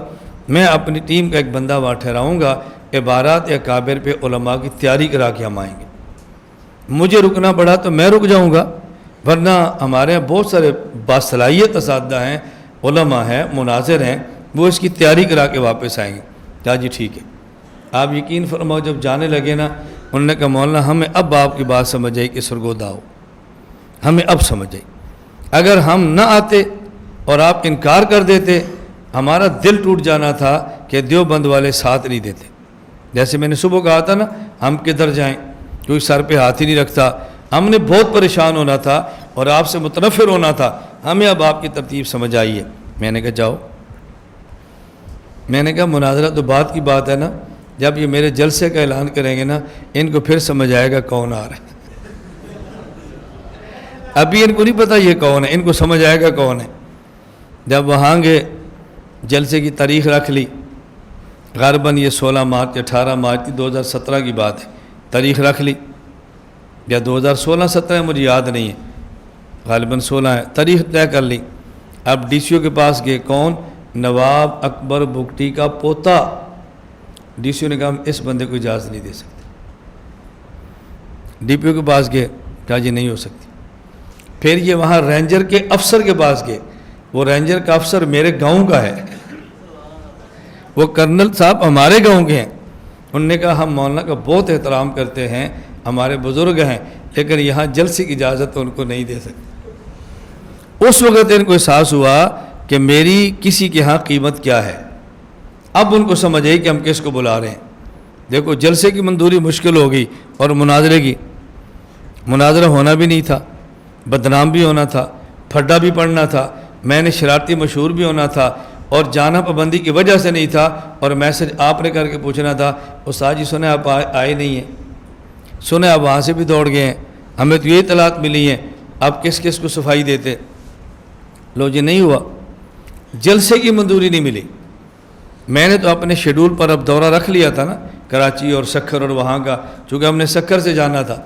میں اپنی ٹیم کا ایک بندہ وہاں ٹھہراؤں گا، عبارات یا کابر پہ علماء کی تیاری کرا کے ہم آئیں گے۔ مجھے رکنا پڑا تو میں رک جاؤں گا، ورنہ ہمارے یہاں بہت سارے باصلاحیت اساتذہ ہیں، علماء ہیں، مناظر ہیں، وہ اس کی تیاری کرا کے واپس آئیں گے۔ کہا جی ٹھیک ہے۔ آپ یقین فرماؤ جب جانے لگے نا، انہوں نے کہا مولانا ہمیں اب آپ کی بات سمجھ آئی کہ سرگودا ہو، ہمیں اب سمجھ آئی، اگر ہم نہ آتے اور آپ انکار کر دیتے، ہمارا دل ٹوٹ جانا تھا کہ دیوبند والے ساتھ نہیں دیتے۔ جیسے میں نے صبح کہا تھا نا، ہم کدھر جائیں، کوئی سر پہ ہاتھ ہی نہیں رکھتا، ہم نے بہت پریشان ہونا تھا اور آپ سے متنفر ہونا تھا، ہمیں اب آپ کی ترتیب سمجھ آئی ہے۔ میں نے کہا جاؤ، میں نے کہا مناظرہ تو بات کی بات ہے نا، جب یہ میرے جلسے کا اعلان کریں گے نا، ان کو پھر سمجھ آئے گا کون آ رہا ہے۔ ابھی ان کو نہیں پتہ یہ کون ہے، ان کو سمجھ آئے گا کون ہے۔ جب وہاں گئے، جلسے کی تاریخ رکھ لی، غالباً یہ 16 مارچ 18 مارچ 2017 کی بات ہے، تاریخ رکھ لی، یا 2016-17 مجھے یاد نہیں ہے، غالباً 16 ہے، تاریخ طے کر لی۔ اب ڈی سی او کے پاس گئے، کون؟ نواب اکبر بگٹی کا پوتا۔ ڈی سی او نے کہا ہم اس بندے کو اجازت نہیں دے سکتے۔ ڈی پی او کے پاس گئے، کہا جی نہیں ہو سکتی۔ پھر یہ وہاں رینجر کے افسر کے پاس گئے، وہ رینجر کا افسر میرے گاؤں کا ہے، وہ کرنل صاحب ہمارے گاؤں کے ہیں۔ انہوں نے کہا ہم مولانا کا بہت احترام کرتے ہیں، ہمارے بزرگ ہیں، لیکن یہاں جلسے کی اجازت ان کو نہیں دے سکتے۔ اس وقت ان کو احساس ہوا کہ میری کسی کے ہاں قیمت کیا ہے۔ اب ان کو سمجھ آئی کہ ہم کس کو بلا رہے ہیں۔ دیکھو جلسے کی منظوری مشکل ہو گئی، اور مناظرے کی، مناظرہ ہونا بھی نہیں تھا، بدنام بھی ہونا تھا، پھڈا بھی پڑنا تھا، میں نے شرارتی مشہور بھی ہونا تھا، اور جانا پابندی کی وجہ سے نہیں تھا، اور میسج آپ نے کر کے پوچھنا تھا استاد جی سنیں آپ آئے نہیں ہیں، سنیں آپ وہاں سے بھی دوڑ گئے ہیں، ہمیں تو یہ اطلاعات ملی ہیں، آپ کس کس کو صفائی دیتے۔ لو جی نہیں ہوا، جلسے کی منظوری نہیں ملی۔ میں نے تو اپنے شیڈول پر اب دورہ رکھ لیا تھا نا، کراچی اور سکھر اور وہاں کا، چونکہ ہم نے سکھر سے جانا تھا۔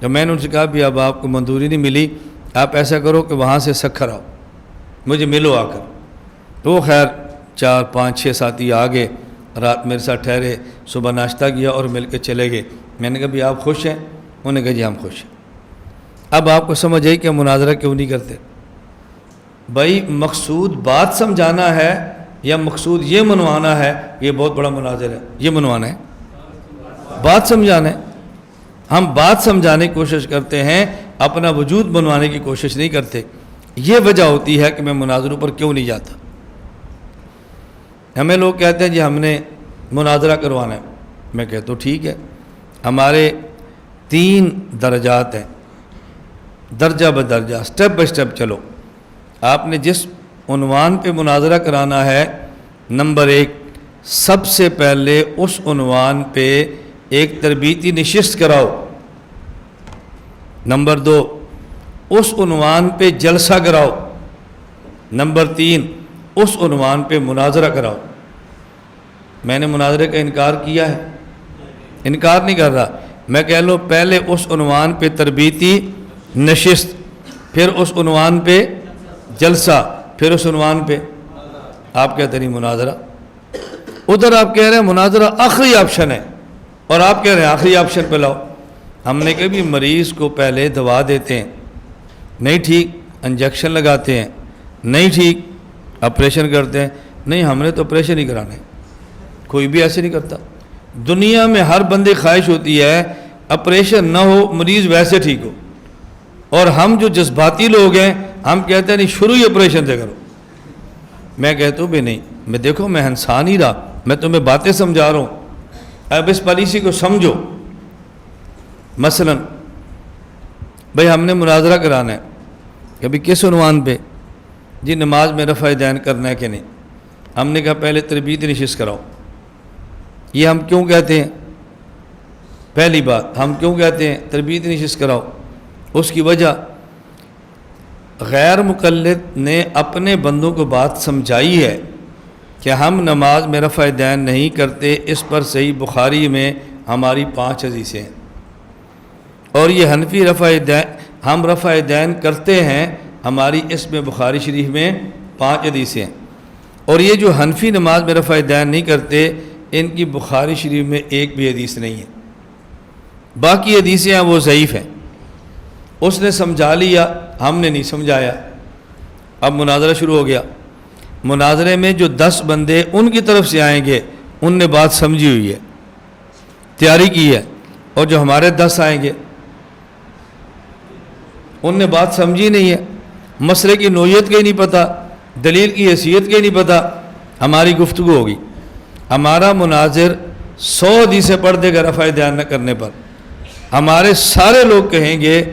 جب میں نے ان سے کہا بھی اب آپ کو منظوری نہیں ملی، آپ ایسا کرو کہ وہاں سے سکھر آؤ، مجھے ملو آ کر۔ تو خیر 4 5 6 ساتھی آ گئے، رات میرے ساتھ ٹھہرے، صبح ناشتہ کیا اور مل کے چلے گئے۔ میں نے کہا بھی آپ خوش ہیں؟ انہوں نے کہا جی ہم خوش ہیں۔ اب آپ کو سمجھ آئی کہ مناظرہ کیوں نہیں کرتے؟ بھائی مقصود بات سمجھانا ہے یا مقصود یہ منوانا ہے کہ یہ بہت بڑا مناظر ہے؟ یہ منوانا ہے، بات سمجھانا ہے۔ ہم بات سمجھانے کی کوشش کرتے ہیں، اپنا وجود بنوانے کی کوشش نہیں کرتے۔ یہ وجہ ہوتی ہے کہ میں مناظروں پر کیوں نہیں جاتا۔ ہمیں لوگ کہتے ہیں جی ہم نے مناظرہ کروانا ہے، میں کہتا ہوں ٹھیک ہے، ہمارے 3 درجات ہیں، درجہ بدرجہ، سٹیپ بائی سٹیپ چلو۔ آپ نے جس عنوان پہ مناظرہ کرانا ہے، نمبر 1 سب سے پہلے اس عنوان پہ ایک تربیتی نشست کراؤ۔ نمبر 2 اس عنوان پہ جلسہ کراؤ۔ نمبر 3 اس عنوان پہ مناظرہ کراؤ۔ میں نے مناظرے کا انکار کیا ہے؟ انکار نہیں کر رہا، میں کہہ لوں پہلے اس عنوان پہ تربیتی نشست، پھر اس عنوان پہ جلسہ، پھر اس عنوان پہ آپ کہتے نہیں مناظرہ۔ ادھر آپ کہہ رہے ہیں مناظرہ آخری آپشن ہے، اور آپ کہہ رہے ہیں آخری آپشن پہ لاؤ۔ ہم نے کبھی مریض کو پہلے دوا دیتے ہیں، نہیں ٹھیک انجیکشن لگاتے ہیں، نہیں ٹھیک آپریشن کرتے ہیں۔ نہیں، ہم نے تو آپریشن ہی کرانا ہے، کوئی بھی ایسے نہیں کرتا۔ دنیا میں ہر بندے خواہش ہوتی ہے آپریشن نہ ہو، مریض ویسے ٹھیک ہو، اور ہم جو جذباتی لوگ ہیں ہم کہتے ہیں نہیں شروع ہی آپریشن سے کرو۔ میں کہتا ہوں بھی نہیں، میں دیکھو میں انسان ہی رہا، میں تمہیں باتیں سمجھا رہا ہوں، اب اس پالیسی کو سمجھو۔ مثلا بھئی ہم نے مناظرہ کرانا ہے، کہ بھی کس عنوان پہ؟ جی نماز میں رفع دین کرنا ہے کہ نہیں؟ ہم نے کہا پہلے تربیتی نشست کراؤ۔ یہ ہم کیوں کہتے ہیں؟ پہلی بات ہم کیوں کہتے ہیں تربیتی نشست کراؤ؟ اس کی وجہ غیر مقلد نے اپنے بندوں کو بات سمجھائی ہے کہ ہم نماز میں رفع دین نہیں کرتے، اس پر صحیح بخاری میں ہماری 5 حدیثیں ہیں، اور یہ حنفی ہم رفع دین کرتے ہیں، ہماری اس میں بخاری شریف میں 5 حدیثیں ہیں، اور یہ جو حنفی نماز میں رفع دین نہیں کرتے ان کی بخاری شریف میں ایک بھی حدیث نہیں ہے، باقی حدیثیں ہیں وہ ضعیف ہیں۔ اس نے سمجھا لیا، ہم نے نہیں سمجھایا، اب مناظرہ شروع ہو گیا۔ مناظرے میں جو 10 بندے ان کی طرف سے آئیں گے ان نے بات سمجھی ہوئی ہے، تیاری کی ہے، اور جو ہمارے 10 آئیں گے ان نے بات سمجھی نہیں ہے، مسئلے کی نوعیت کا ہی نہیں پتہ، دلیل کی حیثیت کا ہی نہیں پتہ، ہماری گفتگو ہوگی۔ ہمارا مناظر 100 حدیثیں پڑھ دے گا رفع دین نہ کرنے پر، ہمارے سارے لوگ کہیں گے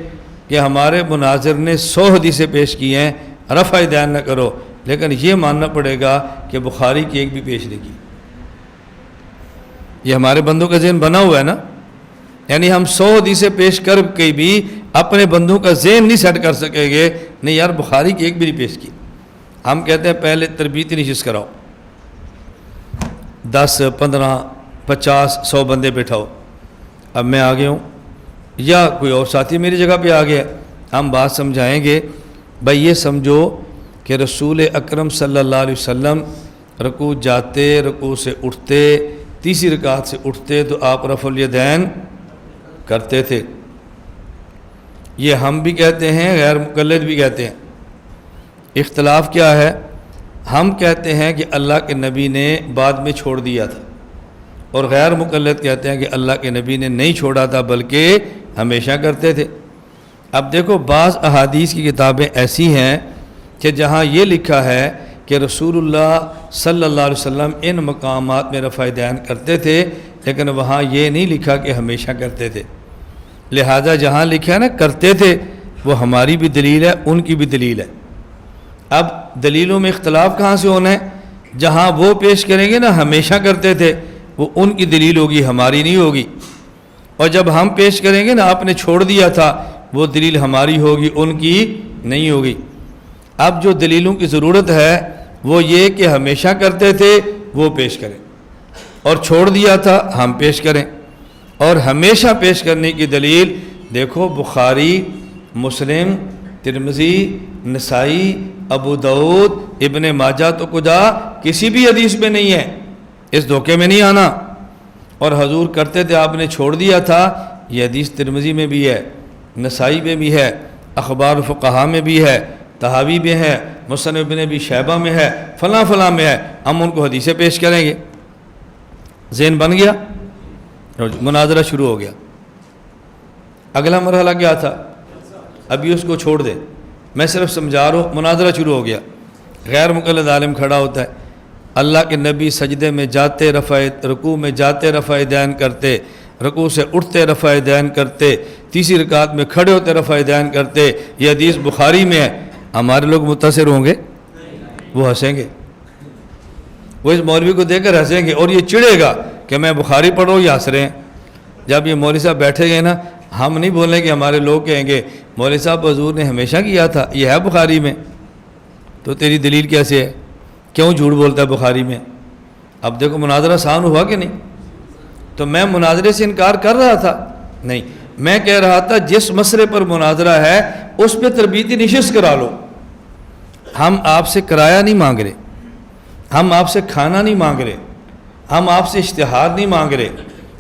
کہ ہمارے مناظر نے 100 حدیثیں پیش کی ہیں رفع دین نہ کرو، لیکن یہ ماننا پڑے گا کہ بخاری کی ایک بھی پیش نہیں کی۔ یہ ہمارے بندوں کا ذہن بنا ہوا ہے نا، یعنی ہم 100 حدیثیں پیش کر کے بھی اپنے بندوں کا ذہن نہیں سیٹ کر سکیں گے، نہیں یار بخاری کی ایک بھی نہیں پیش کی۔ ہم کہتے ہیں پہلے تربیتی نشست کراؤ، 10 15 50 100 بندے بٹھاؤ، اب میں آ گیا ہوں یا کوئی اور ساتھی میری جگہ پہ آ گیا، ہم بات سمجھائیں گے۔ بھائی یہ سمجھو کہ رسول اکرم صلی اللہ علیہ وسلم رکوع جاتے، رکوع سے اٹھتے، تیسری رکعت سے اٹھتے تو آپ رفع الیدین کرتے تھے۔ یہ ہم بھی کہتے ہیں، غیر مقلد بھی کہتے ہیں۔ اختلاف کیا ہے؟ ہم کہتے ہیں کہ اللہ کے نبی نے بعد میں چھوڑ دیا تھا، اور غیر مقلد کہتے ہیں کہ اللہ کے نبی نے نہیں چھوڑا تھا بلکہ ہمیشہ کرتے تھے۔ اب دیکھو بعض احادیث کی کتابیں ایسی ہیں کہ جہاں یہ لکھا ہے کہ رسول اللہ صلی اللہ علیہ وسلم ان مقامات میں رفع دین کرتے تھے، لیکن وہاں یہ نہیں لکھا کہ ہمیشہ کرتے تھے۔ لہذا جہاں لکھا ہے نا کرتے تھے، وہ ہماری بھی دلیل ہے، ان کی بھی دلیل ہے۔ اب دلیلوں میں اختلاف کہاں سے ہونا ہے؟ جہاں وہ پیش کریں گے نا ہمیشہ کرتے تھے، وہ ان کی دلیل ہوگی، ہماری نہیں ہوگی، اور جب ہم پیش کریں گے نا آپ نے چھوڑ دیا تھا، وہ دلیل ہماری ہوگی، ان کی نہیں ہوگی۔ اب جو دلیلوں کی ضرورت ہے وہ یہ کہ ہمیشہ کرتے تھے وہ پیش کریں، اور چھوڑ دیا تھا ہم پیش کریں۔ اور ہمیشہ پیش کرنے کی دلیل دیکھو بخاری، مسلم، ترمذی، نسائی، ابو داؤد، ابن ماجہ تو کجا کسی بھی حدیث میں نہیں ہے، اس دھوکے میں نہیں آنا۔ اور حضور کرتے تھے آپ نے چھوڑ دیا تھا، یہ حدیث ترمذی میں بھی ہے، نسائی میں بھی ہے، اخبار فقہا میں بھی ہے، تحاوی میں ہے، مصنف ابن ابی شیبہ میں ہے، فلاں فلاں میں ہے، ہم ان کو حدیثیں پیش کریں گے۔ ذہن بن گیا، مناظرہ شروع ہو گیا۔ اگلا مرحلہ کیا تھا؟ ابھی اس کو چھوڑ دے، میں صرف سمجھا رہا ہوں۔ مناظرہ شروع ہو گیا، غیر مقلد عالم کھڑا ہوتا ہے، اللہ کے نبی سجدے میں جاتے رکوع میں جاتے رفع دین کرتے، رکوع سے اٹھتے رفع دین کرتے، تیسری رکعت میں کھڑے ہوتے رفع دین کرتے، یہ حدیث بخاری میں ہے۔ ہمارے لوگ متاثر ہوں گے؟ وہ ہنسیں گے، وہ اس مولوی کو دیکھ کر ہنسیں گے، اور یہ چڑھے گا کہ میں بخاری پڑھو، یہ ہنس رہے ہیں۔ جب یہ مولوی صاحب بیٹھے گئے نا، ہم نہیں بولیں کہ ہمارے لوگ کہیں گے مولوی صاحب حضور نے ہمیشہ کیا تھا، یہ ہے بخاری میں، تو تیری دلیل کیسے ہے؟ کیوں جھوٹ بولتا ہے بخاری میں؟ اب دیکھو مناظرہ آسان ہوا کہ نہیں؟ تو میں مناظرے سے انکار کر رہا تھا؟ نہیں، میں کہہ رہا تھا جس مسئلے پر مناظرہ ہے اس پہ تربیتی نشست کرا لو۔ ہم آپ سے کرایہ نہیں مانگ رہے، ہم آپ سے کھانا نہیں مانگ رہے، ہم آپ سے اشتہار نہیں مانگ رہے،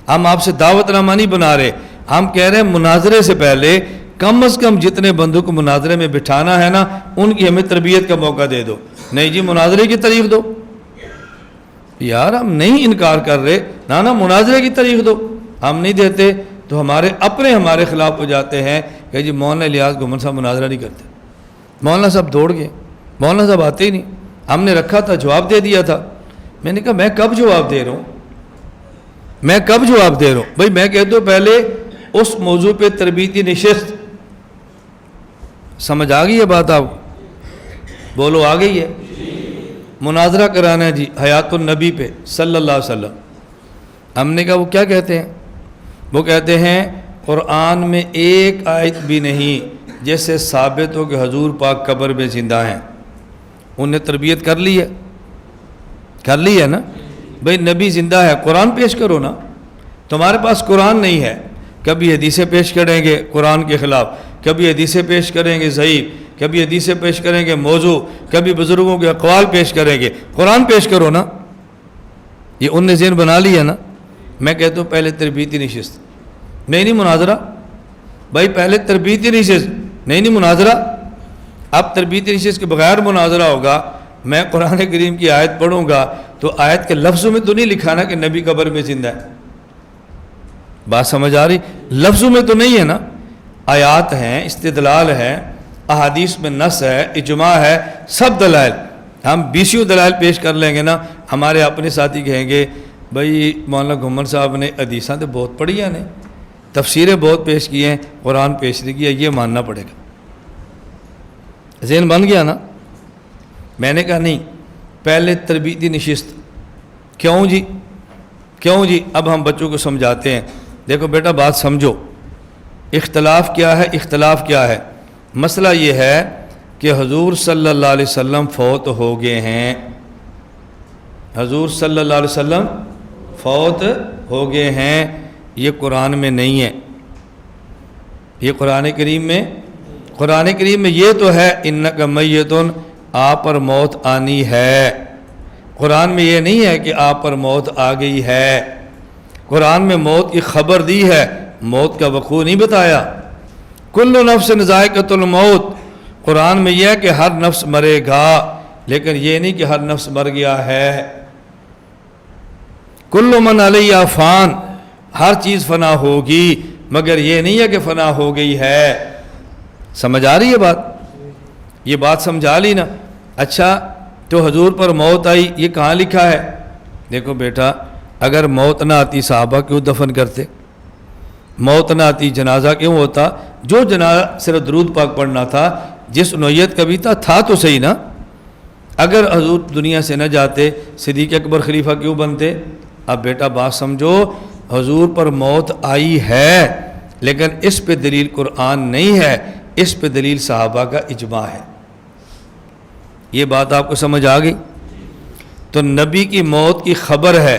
ہم آپ سے دعوت نامہ نہیں بنا رہے۔ ہم کہہ رہے ہیں مناظرے سے پہلے کم از کم جتنے بندوں کو مناظرے میں بٹھانا ہے نا، ان کی ہمیں تربیت کا موقع دے دو۔ نہیں جی مناظرے کی تاریخ دو، یار ہم نہیں انکار کر رہے، نا مناظرے کی تاریخ دو۔ ہم نہیں دیتے تو ہمارے خلاف ہو جاتے ہیں کہ جی مولانا الیاس گھمن صاحب مناظرہ نہیں کرتے، مولانا صاحب دوڑ گئے، مولانا صاحب آتے ہی نہیں، ہم نے رکھا تھا جواب دے دیا تھا۔ میں نے کہا میں کب جواب دے رہا ہوں، میں کب جواب دے رہا ہوں؟ بھائی میں کہتا ہوں پہلے اس موضوع پہ تربیتی نشست۔ سمجھ آ گئی ہے بات؟ آپ بولو آ گئی ہے؟ مناظرہ کرانا ہے جی حیات النبی پہ صلی اللہ علیہ وسلم۔ ہم نے کہا وہ کیا کہتے ہیں؟ وہ کہتے ہیں قرآن میں ایک آیت بھی نہیں جس سے ثابت ہو کہ حضور پاک قبر میں زندہ ہیں۔ انہیں تربیت کر لی ہے نا؟ بھئی نبی زندہ ہے، قرآن پیش کرو نا۔ تمہارے پاس قرآن نہیں ہے، کبھی حدیثیں پیش کریں گے قرآن کے خلاف، کبھی حدیثیں پیش کریں گے ضعیف، کبھی حدیثیں پیش کریں گے موضوع، کبھی بزرگوں کے اقوال پیش کریں گے۔ قرآن پیش کرو نا، یہ ان نے ذہن بنا لیا نا۔ میں کہتا ہوں پہلے تربیتی نشست، نہیں مناظرہ، بھائی پہلے تربیتی نشست، نہیں مناظرہ۔ اب تربیتی نشست کے بغیر مناظرہ ہوگا۔ میں قرآن کریم کی آیت پڑھوں گا تو آیت کے لفظوں میں تو نہیں لکھا نا کہ نبی قبر میں زندہ ہے، بات سمجھ آ رہی؟ لفظوں میں تو نہیں ہے نا، آیات ہیں، استدلال ہے، احادیث میں نص ہے، اجماع ہے، سب دلائل۔ ہم بیسیوں دلائل پیش کر لیں گے نا، ہمارے اپنے ساتھی کہیں گے بھائی مولانا گھمر صاحب نے حدیثاں تو بہت پڑھی ہیں، تفسیریں بہت پیش کی ہیں، قرآن پیش نہیں کیا، یہ ماننا پڑے گا۔ ذہن بن گیا نا؟ میں نے کہا نہیں، پہلے تربیتی نشست۔ کیوں جی؟ کیوں جی؟ اب ہم بچوں کو سمجھاتے ہیں، دیکھو بیٹا بات سمجھو، اختلاف کیا ہے؟ اختلاف کیا ہے؟ مسئلہ یہ ہے کہ حضور صلی اللہ علیہ وسلم فوت ہو گئے ہیں، حضور صلی اللہ علیہ وسلم فوت ہو گئے ہیں، یہ قرآن میں نہیں ہے، یہ قرآن کریم میں یہ تو ہے انک میتن، آپ پر موت آنی ہے۔ قرآن میں یہ نہیں ہے کہ آپ پر موت آ گئی ہے، قرآن میں موت کی خبر دی ہے، موت کا وقوع نہیں بتایا۔ کل نفس ذائقۃ الموت، قرآن میں یہ ہے کہ ہر نفس مرے گا، لیکن یہ نہیں کہ ہر نفس مر گیا ہے۔ کل من علیہ فان، ہر چیز فنا ہوگی، مگر یہ نہیں ہے کہ فنا ہو گئی ہے۔ سمجھ آ رہی ہے بات؟ یہ بات سمجھا لی نا؟ اچھا تو حضور پر موت آئی، یہ کہاں لکھا ہے؟ دیکھو بیٹا، اگر موت نہ آتی صحابہ کیوں دفن کرتے؟ موت نہ آتی جنازہ کیوں ہوتا؟ جو جنازہ صرف درود پاک پڑھنا تھا، جس نوعیت کا بھی تھا تو صحیح نا۔ اگر حضور دنیا سے نہ جاتے، صدیق اکبر خلیفہ کیوں بنتے؟ اب بیٹا بات سمجھو، حضور پر موت آئی ہے، لیکن اس پہ دلیل قرآن نہیں ہے، اس پہ دلیل صحابہ کا اجماع ہے۔ یہ بات آپ کو سمجھ آ گئی؟ تو نبی کی موت کی خبر ہے،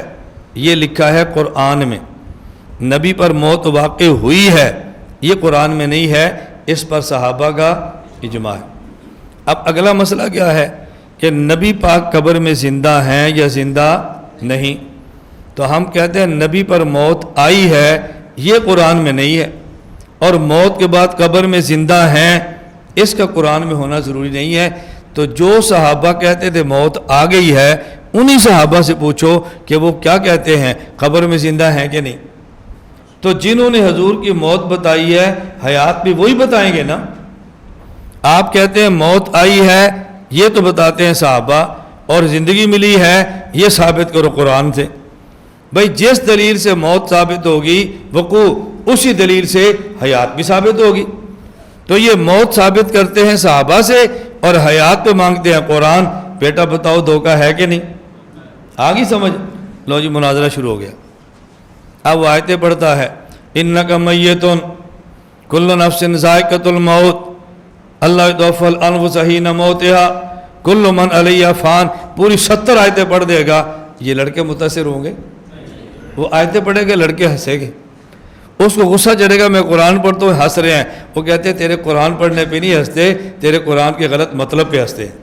یہ لکھا ہے قرآن میں، نبی پر موت واقع ہوئی ہے، یہ قرآن میں نہیں ہے، اس پر صحابہ کا اجماع ہے۔ اب اگلا مسئلہ کیا ہے کہ نبی پاک قبر میں زندہ ہیں یا زندہ نہیں؟ تو ہم کہتے ہیں نبی پر موت آئی ہے، یہ قرآن میں نہیں ہے، اور موت کے بعد قبر میں زندہ ہیں، اس کا قرآن میں ہونا ضروری نہیں ہے۔ تو جو صحابہ کہتے تھے موت آ گئی ہے، انہی صحابہ سے پوچھو کہ وہ کیا کہتے ہیں، قبر میں زندہ ہیں کہ نہیں؟ تو جنہوں نے حضور کی موت بتائی ہے، حیات بھی وہی بتائیں گے نا۔ آپ کہتے ہیں موت آئی ہے، یہ تو بتاتے ہیں صحابہ، اور زندگی ملی ہے، یہ ثابت کرو قرآن سے۔ بھائی جس دلیل سے موت ثابت ہوگی وقوع، اسی دلیل سے حیات بھی ثابت ہوگی۔ تو یہ موت ثابت کرتے ہیں صحابہ سے اور حیات پہ مانگتے ہیں قرآن۔ بیٹا بتاؤ دھوکہ ہے کہ نہیں؟ آگی سمجھ؟ لو جی مناظرہ شروع ہو گیا۔ اب وہ آیتیں پڑھتا ہے، انک میتن کل نفس ذائقۃ الموت اللہ یتوفی الانفس حین موتها کل من علیہ فان، پوری 70 آیتیں پڑھ دے گا۔ یہ لڑکے متاثر ہوں گے؟ وہ آیتیں پڑھے گے، لڑکے ہنسے گے، اس کو غصہ چڑھے گا، میں قرآن پڑھتا ہوں ہنس رہے ہیں۔ وہ کہتے ہیں تیرے قرآن پڑھنے پہ نہیں ہنستے، تیرے قرآن کے غلط مطلب پہ ہنستے ہیں۔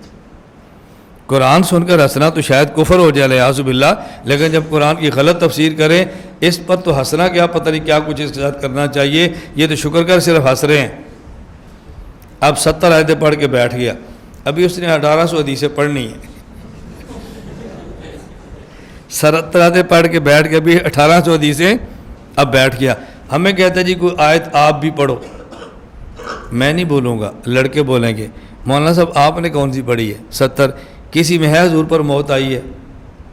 قرآن سن کر ہنسنا تو شاید کفر ہو جائے اعوذ باللہ، لیکن جب قرآن کی غلط تفسیر کریں اس پر تو ہنسنا کیا، پتہ نہیں کیا کچھ اس کے ساتھ کرنا چاہیے۔ یہ تو شکر کر صرف ہنس رہے ہیں۔ اب 70 آیتیں پڑھ کے بیٹھ گیا، ابھی اس نے 1800 حدیثیں پڑھنی ہیں۔ 70 آیتیں پڑھ کے بیٹھ کے ابھی 1800 حدیثیں اب بیٹھ گیا۔ ہمیں کہتا ہے جی کوئی آیت آپ بھی پڑھو۔ میں نہیں بولوں گا، لڑکے بولیں گے مولانا صاحب آپ نے کون سی پڑھی ہے؟ 70 کسی میں ہے حضور پر موت آئی ہے؟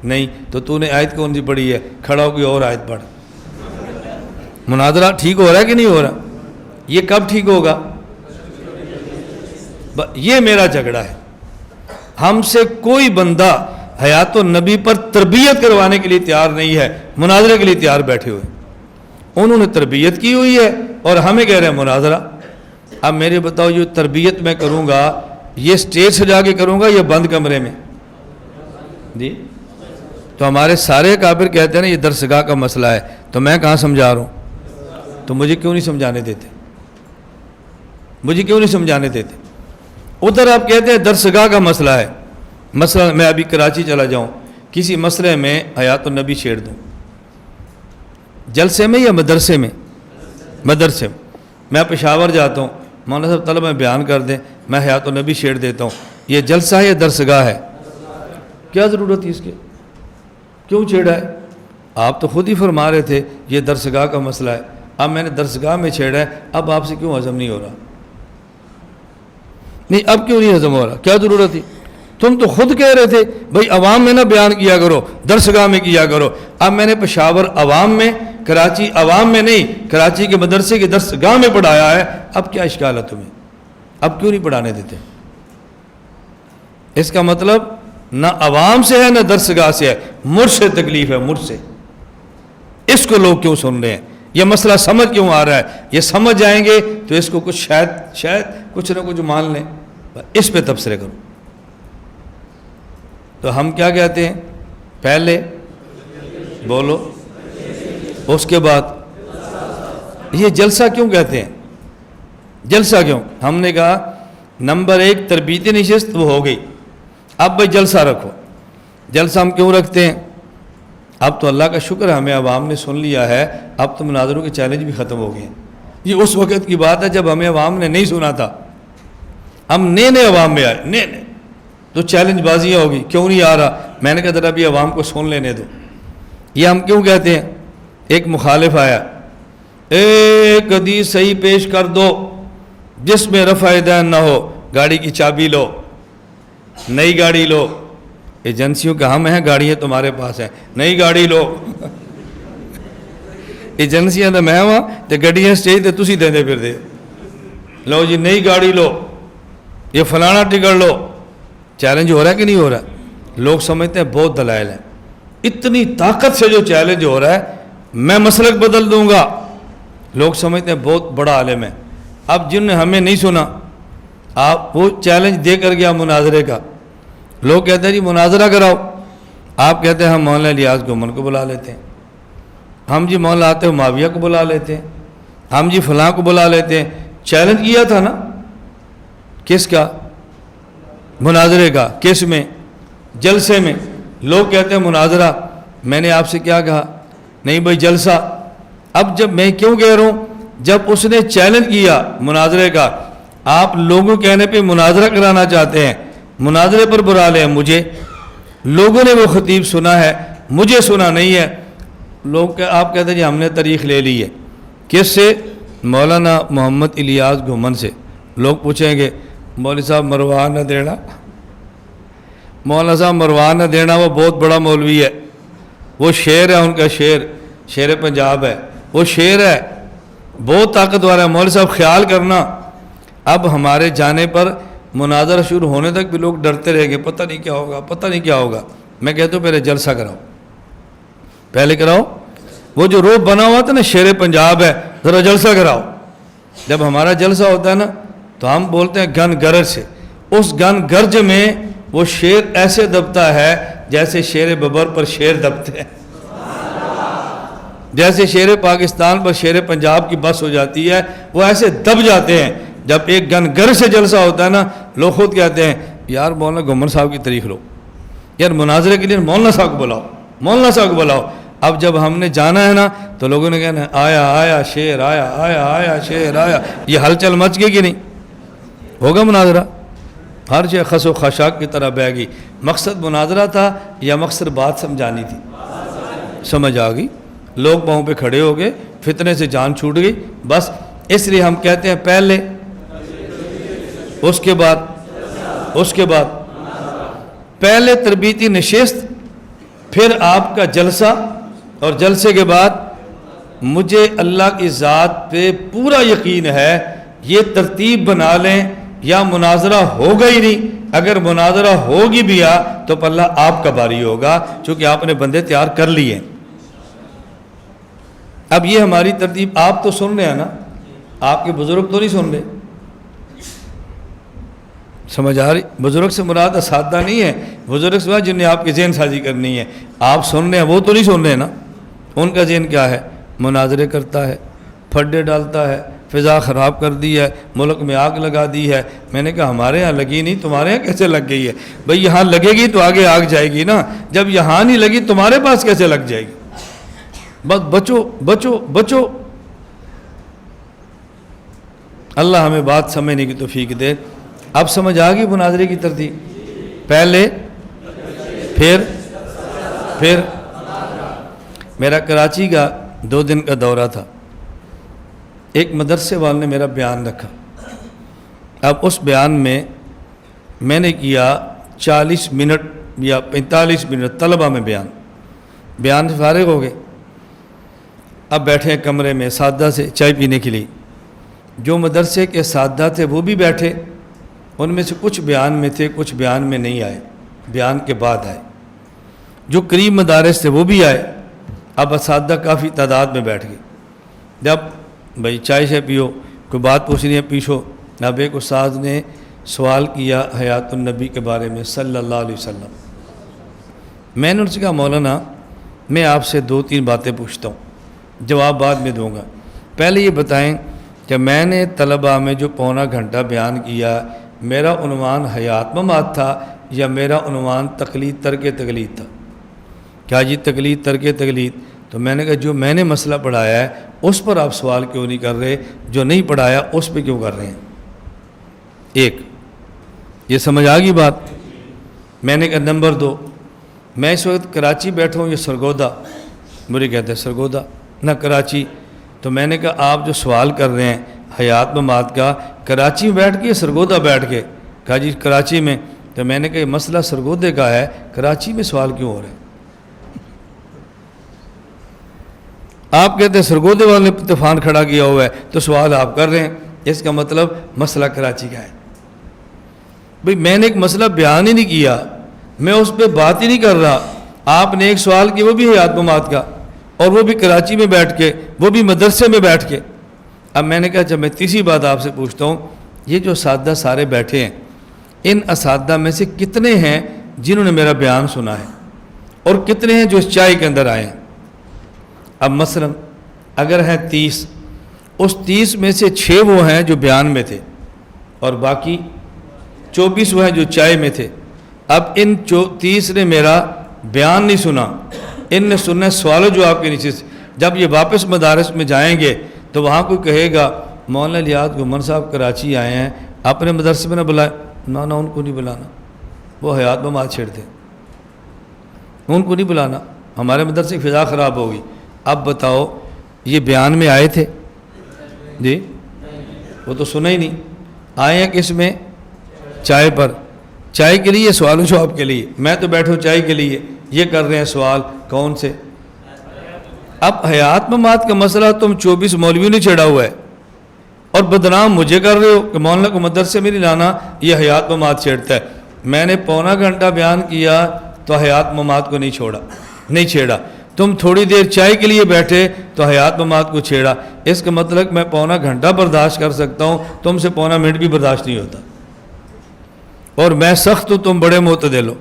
نہیں، تو نے آیت کون سی پڑھی ہے؟ کھڑا ہو کوئی اور آیت پڑھ۔ مناظرہ ٹھیک ہو رہا ہے کہ نہیں ہو رہا؟ یہ کب ٹھیک ہوگا؟ یہ میرا جھگڑا ہے۔ ہم سے کوئی بندہ حیات النبی پر تربیت کروانے کے لیے تیار نہیں ہے، مناظرے کے لیے تیار بیٹھے ہوئے۔ انہوں نے تربیت کی ہوئی ہے اور ہمیں کہہ رہے ہیں مناظرہ۔ اب میرے بتاؤ جو تربیت میں کروں گا یہ سٹیج سجا کے کروں گا یا بند کمرے میں؟ جی تو ہمارے سارے کابر کہتے ہیں نا یہ درسگاہ کا مسئلہ ہے، تو میں کہاں سمجھا رہا ہوں؟ تو مجھے کیوں نہیں سمجھانے دیتے؟ مجھے کیوں نہیں سمجھانے دیتے؟ ادھر آپ کہتے ہیں درسگاہ کا مسئلہ ہے. مثلا میں ابھی کراچی چلا جاؤں، کسی مسئلے میں حیات النبی چھیڑ دوں، جلسے میں یا مدرسے میں؟ مدرسے میں. میں پشاور جاتا ہوں، مولانا صاحب طلب میں بیان کر دیں، میں حیات النبی چھیڑ دیتا ہوں، یہ جلسہ ہے یا درسگاہ ہے؟ کیا ضرورت ہے اس کے؟ کیوں چھیڑا ہے؟ آپ تو خود ہی فرما رہے تھے یہ درسگاہ کا مسئلہ ہے. اب میں نے درسگاہ میں چھیڑا ہے، اب آپ سے کیوں ہضم نہیں ہو رہا؟ نہیں، اب کیوں نہیں ہضم ہو رہا؟ کیا ضرورت تھی؟ تم تو خود کہہ رہے تھے بھائی عوام میں نہ بیان کیا کرو، درسگاہ میں کیا کرو. اب میں نے پشاور عوام میں، کراچی عوام میں نہیں، کراچی کے مدرسے کے درسگاہ میں پڑھایا ہے. اب کیا اشکال ہے تمہیں؟ اب کیوں نہیں پڑھانے دیتے؟ اس کا مطلب نہ عوام سے ہے نہ درسگاہ سے ہے، مجھ سے تکلیف ہے، مجھ سے. اس کو لوگ کیوں سن رہے ہیں؟ یہ مسئلہ سمجھ کیوں آ رہا ہے؟ یہ سمجھ جائیں گے تو اس کو کچھ شاید کچھ نہ کچھ مان لیں. اس پہ تبصرے کرو. تو ہم کیا کہتے ہیں؟ پہلے بولو، اس کے بعد. یہ جلسہ کیوں کہتے ہیں؟ جلسہ کیوں؟ ہم نے کہا نمبر 1 تربیتی نشست وہ ہو گئی، اب بھائی جلسہ رکھو. جلسہ ہم کیوں رکھتے ہیں؟ اب تو اللہ کا شکر ہے ہمیں عوام نے سن لیا ہے، اب تو مناظروں کے چیلنج بھی ختم ہو گئے ہیں. یہ اس وقت کی بات ہے جب ہمیں عوام نے نہیں سنا تھا، ہم نئے عوام میں آئے، نئے تو چیلنج بازیاں ہوگی، کیوں نہیں آ رہا؟ میں نے کہا ذرا ابھی عوام کو سن لینے دو. یہ ہم کیوں کہتے ہیں؟ ایک مخالف آیا، ایک حدیث صحیح پیش کر دو جس میں رفع دین نہ ہو، گاڑی کی چابی لو، نئی گاڑی لو. ایجنسیوں کا ہم ہیں، گاڑیاں تمہارے پاس ہیں، نئی گاڑی لو. ایجنسیاں تو میں وہاں تو گڈیاں اسٹیج تے تسی دے پھر دے لو جی نئی گاڑی لو، یہ فلانا ٹکٹ لو. چیلنج ہو رہا ہے کہ نہیں ہو رہا؟ لوگ سمجھتے ہیں بہت دلائل ہیں. اتنی طاقت سے جو چیلنج ہو رہا ہے، میں مسلک بدل دوں گا. لوگ سمجھتے ہیں بہت بڑا عالم ہے. اب جن نے ہمیں نہیں سنا، آپ وہ چیلنج دے کر گیا مناظرے کا. لوگ کہتے ہیں جی مناظرہ کراؤ، آپ کہتے ہیں ہم مولانا الیاس گومن کو بلا لیتے ہیں، ہم جی مولانا آتے معاویہ کو بلا لیتے ہیں، ہم جی فلاں کو بلا لیتے ہیں. چیلنج کیا تھا نا، کس کا؟ مناظرے کا. کس میں؟ جلسے میں. لوگ کہتے ہیں مناظرہ، میں نے آپ سے کیا کہا؟ نہیں بھائی جلسہ. اب جب میں کیوں کہہ رہا ہوں؟ جب اس نے چیلنج کیا مناظرے کا، آپ لوگوں کہنے پہ مناظرہ کرانا چاہتے ہیں، مناظرے پر برا لیں مجھے. لوگوں نے وہ خطیب سنا ہے، مجھے سنا نہیں ہے. لوگ آپ کہتے ہیں جی ہم نے تاریخ لے لی ہے. کس سے؟ مولانا محمد الیاس گومن سے. لوگ پوچھیں گے مولوی صاحب مروان نہ دینا، مولانا صاحب مروان نہ دینا وہ بہت بڑا مولوی ہے، وہ شیر ہے، ان کا شیر پنجاب ہے، وہ شیر ہے، بہت طاقتور ہے. مولوی صاحب خیال کرنا. اب ہمارے جانے پر مناظرہ شروع ہونے تک بھی لوگ ڈرتے رہ گئے، پتہ نہیں کیا ہوگا، پتہ نہیں کیا ہوگا. میں کہتا ہوں پہلے جلسہ کراؤ، پہلے کراؤ. وہ جو روپ بنا ہوا تھا نا شیر پنجاب ہے، ذرا جلسہ کراؤ. جب ہمارا جلسہ ہوتا ہے نا تو ہم بولتے ہیں گن گرج سے. اس گن گرج میں وہ شیر ایسے دبتا ہے جیسے شیر ببر پر شیر دبتے ہیں، جیسے شیر پاکستان پر شیر پنجاب کی بس ہو جاتی ہے، وہ ایسے دب جاتے ہیں. جب ایک گن گرج سے جلسہ ہوتا ہے نا، لوگ خود کہتے ہیں یار مولانا گومن صاحب کی تاریخ لو، یار مناظرے کے لیے مولانا صاحب کو بلاؤ، مولانا صاحب کو بلاؤ. اب جب ہم نے جانا ہے نا تو لوگوں نے کہنا آیا شیر آیا شیر آیا. یہ ہلچل مچ گئی کہ نہیں؟ ہوگا مناظرہ، ہر شے خس و خشاک کی طرح بہہ گئی. مقصد مناظرہ تھا یا مقصد بات سمجھانی تھی؟ سمجھ آ گئی. لوگ پاؤں پہ کھڑے ہو گئے، فتنے سے جان چھوٹ گئی. بس اس لیے ہم کہتے ہیں پہلے، اس کے بعد پہلے تربیتی نشست، پھر آپ کا جلسہ، اور جلسے کے بعد مجھے اللہ کی ذات پہ پورا یقین ہے یہ ترتیب بنا لیں یا مناظرہ ہوگا ہی نہیں. اگر مناظرہ ہوگی بھی تو پلہ آپ کا باری ہوگا، چونکہ آپ نے بندے تیار کر لیے. اب یہ ہماری ترتیب آپ تو سن رہے ہیں نا، آپ کے بزرگ تو نہیں سن رہے. سمجھ آ رہی؟ بزرگ سے مراد اساتذہ نہیں ہے، بزرگ سے مراد جن نے آپ کی ذہن سازی کرنی ہے. آپ سن رہے ہیں، وہ تو نہیں سن رہے نا. ان کا ذہن کیا ہے؟ مناظرے کرتا ہے، پھڈے ڈالتا ہے، فضا خراب کر دی ہے، ملک میں آگ لگا دی ہے۔ میں نے کہا ہمارے ہاں لگی نہیں، تمہارے ہاں کیسے لگ گئی ہے؟ بھئی یہاں لگے گی تو آگے آگ جائے گی نا، جب یہاں نہیں لگی تمہارے پاس کیسے لگ جائے گی؟ بس بچو بچو بچو۔ اللہ ہمیں بات سمجھنے کی توفیق دے۔ اب سمجھ آ گئی مناظرے کی ترتیب؟ پہلے پھر میرا کراچی کا 2 دن کا دورہ تھا۔ ایک مدرسے والے نے میرا بیان رکھا۔ اب اس بیان میں نے کیا 40 منٹ یا 45 منٹ طلبہ میں بیان سے فارغ ہو گئے۔ اب بیٹھے ہیں کمرے میں سادہ سے چائے پینے کے لیے۔ جو مدرسے کے سادہ تھے وہ بھی بیٹھے، ان میں سے کچھ بیان میں تھے، کچھ بیان میں نہیں آئے، بیان کے بعد آئے۔ جو قریب مدارس تھے وہ بھی آئے۔ اب اساتذہ کافی تعداد میں بیٹھ گئے۔ جب بھائی چائے سے پیو، کوئی بات پوچھنی ہے پیچھو۔ اب ایک استاد نے سوال کیا حیات النبی کے بارے میں صلی اللہ علیہ وسلم۔ میں نے ان سے کہا مولانا میں آپ سے 2-3 باتیں پوچھتا ہوں، جواب بعد میں دوں گا۔ پہلے یہ بتائیں کہ میں نے طلبہ میں جو پونا گھنٹہ بیان کیا، میرا عنوان حیات ممات تھا یا میرا عنوان تقلید ترک تقلید تھا؟ کیا جی تقلید ترک تقلید؟ تو میں نے کہا جو میں نے مسئلہ پڑھایا ہے اس پر آپ سوال کیوں نہیں کر رہے، جو نہیں پڑھایا اس پہ کیوں کر رہے ہیں؟ ایک یہ سمجھ آ گئی بات؟ میں نے کہا نمبر 2، میں اس وقت کراچی بیٹھا ہوں یا سرگودا؟ مجھے کہتے ہیں سرگودا نہ کراچی۔ تو میں نے کہا آپ جو سوال کر رہے ہیں حیات ممات کا، کراچی میں بیٹھ کے یا سرگودا بیٹھ کے؟ کہا جی کراچی میں۔ تو میں نے کہا یہ مسئلہ سرگودے کا ہے، کراچی میں سوال کیوں ہو رہے ہیں؟ آپ کہتے ہیں سرگودے والے نے طوفان کھڑا کیا ہوا ہے تو سوال آپ کر رہے ہیں، اس کا مطلب مسئلہ کراچی کا ہے۔ بھئی میں نے ایک مسئلہ بیان ہی نہیں کیا، میں اس پہ بات ہی نہیں کر رہا۔ آپ نے ایک سوال کیا وہ بھی حیات ممات کا، اور وہ بھی کراچی میں بیٹھ کے، وہ بھی مدرسے میں بیٹھ کے۔ اب میں نے کہا جب میں تیسری بات آپ سے پوچھتا ہوں، یہ جو اساتذہ سارے بیٹھے ہیں، ان اساتذہ میں سے کتنے ہیں جنہوں نے میرا بیان سنا ہے، اور کتنے ہیں جو اس چائے کے اندر آئے ہیں؟ اب مثلا اگر ہیں 30، اس 30 میں سے 6 وہ ہیں جو بیان میں تھے، اور باقی 24 وہ ہیں جو چائے میں تھے۔ اب ان 30 نے میرا بیان نہیں سنا، ان نے سننا سوال جو آپ کے نیچے سے۔ جب یہ واپس مدارس میں جائیں گے تو وہاں کوئی کہے گا مولانا الیاس گھمر صاحب کراچی آئے ہیں، اپنے مدرسے میں نہ بلائے۔ نہ ان کو نہیں بلانا، وہ حیات ممات چھیڑتے ہیں، ان کو نہیں بلانا، ہمارے مدرسے کی فضا خراب ہوگی۔ اب بتاؤ یہ بیان میں آئے تھے؟ جی وہ تو سنا ہی نہیں۔ آئے ہیں کس میں؟ چائے پر، چائے کے لیے، سوال و جواب کے لیے۔ میں تو بیٹھوں چائے کے لیے، یہ کر رہے ہیں سوال کون سے؟ اب حیات ممات کا مسئلہ تم 24 مولویوں نے چھیڑا ہوا ہے، اور بدنام مجھے کر رہے ہو کہ مولانا کو مدرسے میں نہیں لانا، یہ حیات ممات چھیڑتا ہے۔ میں نے پونا گھنٹہ بیان کیا تو حیات ممات کو نہیں چھیڑا۔ تم تھوڑی دیر چائے کے لیے بیٹھے تو حیات ممات کو چھیڑا۔ اس کا مطلب میں پونا گھنٹہ برداشت کر سکتا ہوں، تم سے پونا منٹ بھی برداشت نہیں ہوتا۔ اور میں سخت ہوں، تم بڑے معتدل ہو۔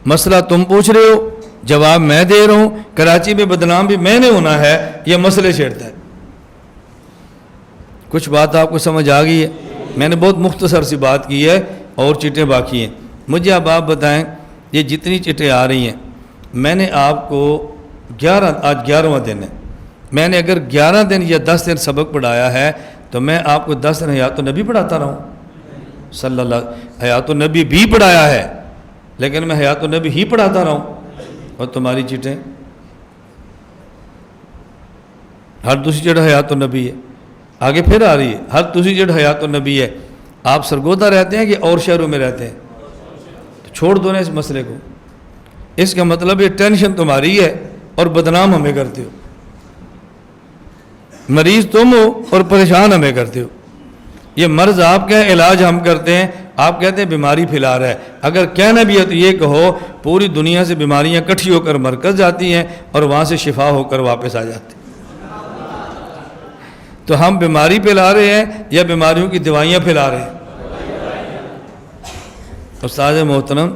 مسئلہ تم پوچھ رہے ہو، جواب میں دے رہا ہوں۔ کراچی میں بدنام بھی میں نے ہونا ہے، یہ مسئلے چھیڑتا ہے۔ کچھ بات آپ کو سمجھ آ گئی ہے؟ میں نے بہت مختصر سی بات کی ہے، اور چٹیں باقی ہیں۔ مجھے اب آپ بتائیں یہ جتنی چٹیں آ رہی ہیں، میں نے آپ کو آج 11واں دن ہے، میں نے اگر 11 دن یا 10 دن سبق پڑھایا ہے تو میں آپ کو 10 دن حیات النبی پڑھاتا رہا ہوں صلی اللہ۔ حیات النبی بھی پڑھایا ہے لیکن میں حیات النبی ہی پڑھاتا رہا ہوں، اور تمہاری چٹیں ہر دوسری چٹ حیات النبی ہے، آگے پھر آ رہی ہے، ہر دوسری چٹ حیات النبی ہے۔ آپ سرگودا رہتے ہیں کہ اور شہروں میں رہتے ہیں؟ تو چھوڑ دو نا اس مسئلے کو۔ اس کا مطلب یہ ٹینشن تمہاری ہے اور بدنام ہمیں کرتے ہو، مریض تم ہو اور پریشان ہمیں کرتے ہو۔ یہ مرض آپ کا علاج ہم کرتے ہیں، آپ کہتے ہیں بیماری پھیلا رہا ہے۔ اگر کہنا بھی ہے تو یہ کہو پوری دنیا سے بیماریاں کٹھی ہو کر مرکز جاتی ہیں اور وہاں سے شفا ہو کر واپس آ جاتی ہیں۔ تو ہم بیماری پھیلا رہے ہیں یا بیماریوں کی دوائیاں پھیلا رہے ہیں؟ استاد محترم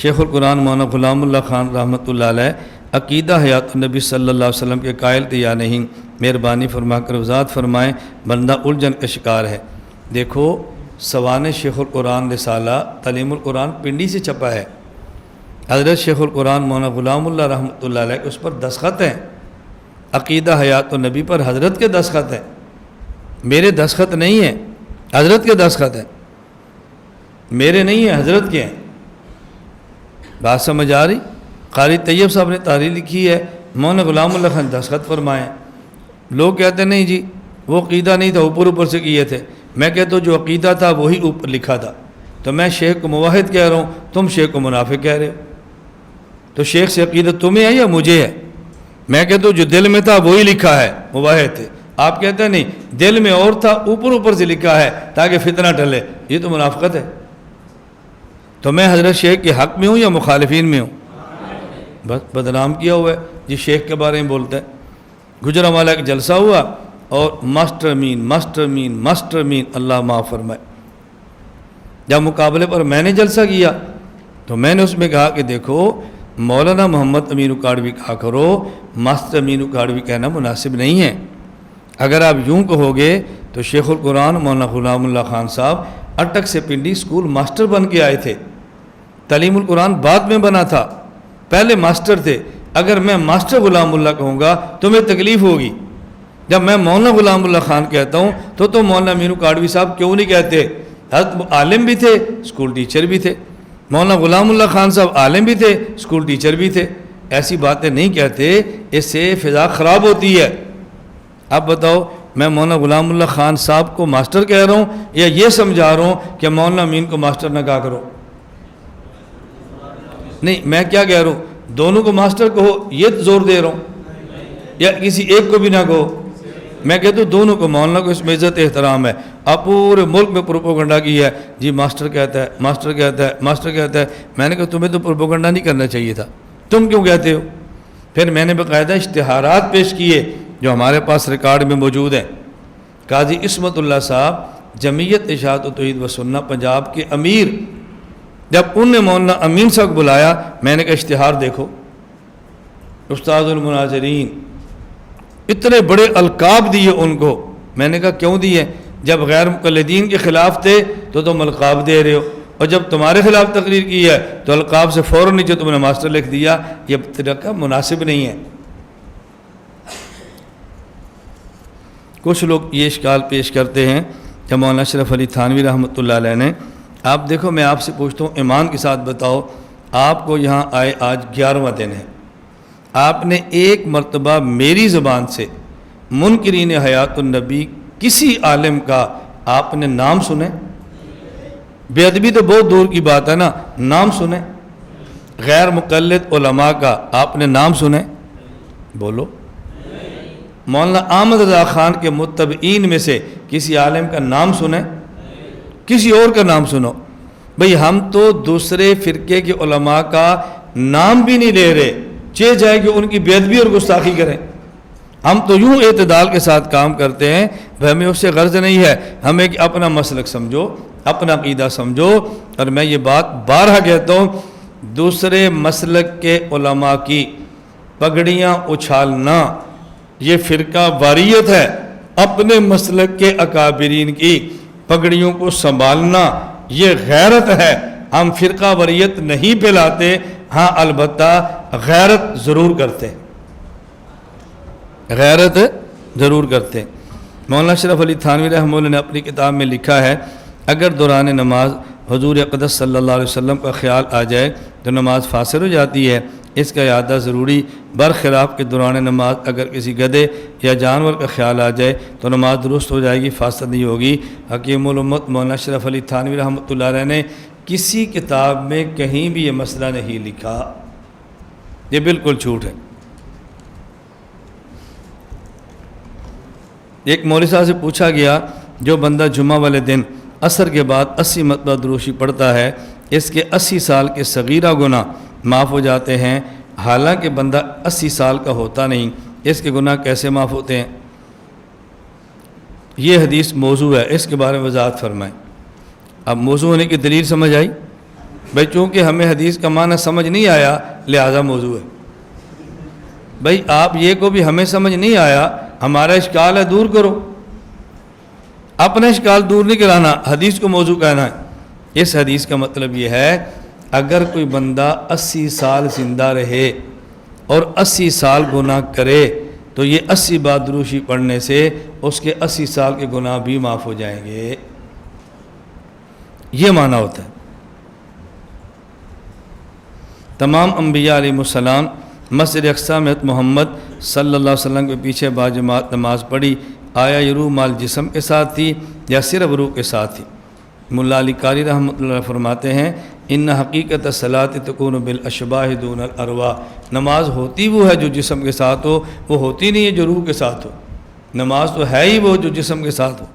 شیخ القرآن مولانا غلام اللہ خان رحمۃ اللہ علیہ عقیدہ حیات النبی صلی اللہ علیہ وسلم کے قائل تھے یا نہیں؟ مہربانی فرما کر وضاحت فرمائیں، بندہ الجھن کا شکار ہے۔ دیکھو سوانح شیخ القرآن رسالہ تعلیم القرآن پنڈی سے چھپا ہے، حضرت شیخ القرآن مولانا غلام اللہ رحمۃ اللہ علیہ اس پر دستخط ہیں، عقیدہ حیات النبی پر حضرت کے دستخط ہیں، میرے دستخط نہیں ہیں، حضرت کے دستخط ہیں، میرے نہیں ہیں، حضرت کے ہیں۔ بات سمجھ آ رہی؟ قاری طیب صاحب نے تحریر لکھی ہے، مولانا غلام اللہ خان دستخط فرمائے۔ لوگ کہتے ہیں نہیں جی وہ عقیدہ نہیں تھا، اوپر سے کیے تھے۔ میں کہتا ہوں جو عقیدہ تھا وہی اوپر لکھا تھا، تو میں شیخ کو موحد کہہ رہا ہوں، تم شیخ کو منافق کہہ رہے ہو، تو شیخ سے عقیدہ تمہیں ہے یا مجھے ہے؟ میں کہتا ہوں جو دل میں تھا وہی لکھا ہے، موحد تھے۔ آپ کہتے ہیں نہیں دل میں اور تھا، اوپر سے لکھا ہے تاکہ فتنہ ٹلے، یہ تو منافقت ہے۔ تو میں حضرت شیخ کے حق میں ہوں یا مخالفین میں ہوں؟ بس بدنام کیا ہوا ہے جی، شیخ کے بارے میں بولتا ہے۔ گجرانوالہ کا جلسہ ہوا اور ماسٹر مین اللہ معاف فرمائے۔ جب مقابلے پر میں نے جلسہ کیا تو میں نے اس میں کہا کہ دیکھو مولانا محمد امین اکاڑوی کہا کرو، ماسٹر امین اکاڑوی کہنا مناسب نہیں ہے۔ اگر آپ یوں کہو گے تو شیخ القرآن مولانا غلام اللہ خان صاحب اٹک سے پنڈی اسکول ماسٹر بن کے آئے تھے، تعلیم القرآن بعد میں بنا تھا، پہلے ماسٹر تھے۔ اگر میں ماسٹر غلام اللہ کہوں گا تو میں تکلیف ہوگی، جب میں مولانا غلام اللہ خان کہتا ہوں تو مولانا امین اکاڑوی صاحب کیوں نہیں کہتے؟ حضرت عالم بھی تھے، اسکول ٹیچر بھی تھے، مولانا غلام اللہ خان صاحب عالم بھی تھے، اسکول ٹیچر بھی تھے۔ ایسی باتیں نہیں کہتے، اس سے فضا خراب ہوتی ہے۔ اب بتاؤ میں مولانا غلام اللہ خان صاحب کو ماسٹر کہہ رہا ہوں یا یہ سمجھا رہا ہوں کہ مولانا امین کو ماسٹر نہ کہا کرو؟ نہیں، میں کیا کہہ رہا ہوں؟ دونوں کو ماسٹر کہو، یہ زور دے رہا ہوں، یا کسی ایک کو بھی نہ کہو؟ میں کہتا ہوں دونوں کو، مولانا کو اس میں عزت احترام ہے۔ اب پورے ملک میں پروپیگنڈا کی ہے جی، ماسٹر کہتا ہے، ماسٹر کہتا ہے، ماسٹر کہتا ہے۔ میں نے کہا تمہیں تو پروپیگنڈا نہیں کرنا چاہیے تھا، تم کیوں کہتے ہو؟ پھر میں نے باقاعدہ اشتہارات پیش کیے جو ہمارے پاس ریکارڈ میں موجود ہیں۔ قاضی عصمت اللہ صاحب جمعیت اشاعت و توحید و سنہ پنجاب کے امیر، جب ان نے مولانا امین صاحب بلایا، میں نے کہا اشتہار دیکھو، استاد المناظرین، اتنے بڑے القاب دیے ان کو۔ میں نے کہا کیوں دیے؟ جب غیر مقلدین کے خلاف تھے تو تم القاب دے رہے ہو، اور جب تمہارے خلاف تقریر کی ہے تو القاب سے فوراً نیچے تم نے ماسٹر لکھ دیا، یہ طریقہ مناسب نہیں ہے۔ کچھ لوگ یہ اشکال پیش کرتے ہیں کہ مولانا اشرف علی تھانوی رحمۃ اللہ علیہ نے، آپ دیکھو میں آپ سے پوچھتا ہوں ایمان کے ساتھ بتاؤ، آپ کو یہاں آئے آج 11واں دن ہے، آپ نے ایک مرتبہ میری زبان سے منکرین حیات النبی کسی عالم کا آپ نے نام سنے؟ بے ادبی تو بہت دور کی بات ہے نا، نام سنے؟ غیر مقلد علماء کا آپ نے نام سنے؟ بولو۔ مولانا احمد رضا خان کے متبعین میں سے کسی عالم کا نام سنے؟ کسی اور کا نام سنو۔ بھئی ہم تو دوسرے فرقے کے علماء کا نام بھی نہیں لے رہے، چاہے جائے کہ ان کی بے ادبی اور گستاخی کریں۔ ہم تو یوں اعتدال کے ساتھ کام کرتے ہیں، ہمیں اس سے غرض نہیں ہے، ہمیں کہ اپنا مسلک سمجھو، اپنا عقیدہ سمجھو۔ اور میں یہ بات بارہا کہتا ہوں، دوسرے مسلک کے علماء کی پگڑیاں اچھالنا یہ فرقہ واریت ہے، اپنے مسلک کے اکابرین کی پگڑیوں کو سنبھالنا یہ غیرت ہے۔ ہم فرقہ واریت نہیں پھیلاتے، ہاں البتہ غیرت ضرور کرتے، غیرت ضرور کرتے۔ مولانا اشرف علی تھانوی رحمہ اللہ نے اپنی کتاب میں لکھا ہے، اگر دوران نماز حضور اقدس صلی اللہ علیہ وسلم کا خیال آ جائے تو نماز فاسد ہو جاتی ہے، اس کا اعادہ ضروری۔ برخلاف کے دوران نماز اگر کسی گدھے یا جانور کا خیال آ جائے تو نماز درست ہو جائے گی، فاسد نہیں ہوگی۔ حکیم الامت مولانا اشرف علی تھانوی رحمۃ اللہ علیہ نے کسی کتاب میں کہیں بھی یہ مسئلہ نہیں لکھا، یہ بالکل جھوٹ ہے۔ ایک مولوی صاحب سے پوچھا گیا، جو بندہ جمعہ والے دن عصر کے بعد 80 مرتبہ دروشی پڑھتا ہے، اس کے 80 سال کے صغیرہ گناہ معاف ہو جاتے ہیں، حالانکہ بندہ 80 سال کا ہوتا نہیں، اس کے گناہ کیسے معاف ہوتے ہیں؟ یہ حدیث موضوع ہے، اس کے بارے میں وضاحت فرمائیں۔ اب موضوع ہونے کی دلیل سمجھ آئی؟ بھائی چونکہ ہمیں حدیث کا معنی سمجھ نہیں آیا لہذا موضوع ہے۔ بھائی آپ یہ کو بھی ہمیں سمجھ نہیں آیا، ہمارا اشکال ہے دور کرو، اپنا اشکال دور نہیں کرانا، حدیث کو موضوع کہنا ہے۔ اس حدیث کا مطلب یہ ہے اگر کوئی بندہ 80 سال زندہ رہے اور 80 سال گناہ کرے تو یہ 80 بار درود شریف پڑھنے سے اس کے 80 سال کے گناہ بھی معاف ہو جائیں گے، یہ معنی ہوتا ہے۔ تمام انبیاء علیہ السلام مسجد اقصی میں محمد صلی اللہ علیہ وسلم کے پیچھے باجماعت نماز پڑھی، آیا یہ روح مال جسم کے ساتھ تھی یا صرف روح کے ساتھ تھی؟ ملا علی قاری رحمۃ اللہ علیہ فرماتے ہیں ان حقیقت الصلاۃ تکون بالاشباح دون الارواح، نماز ہوتی وہ ہے جو جسم کے ساتھ ہو، وہ ہوتی نہیں ہے جو روح کے ساتھ ہو، نماز تو ہے ہی وہ جو جسم کے ساتھ ہو۔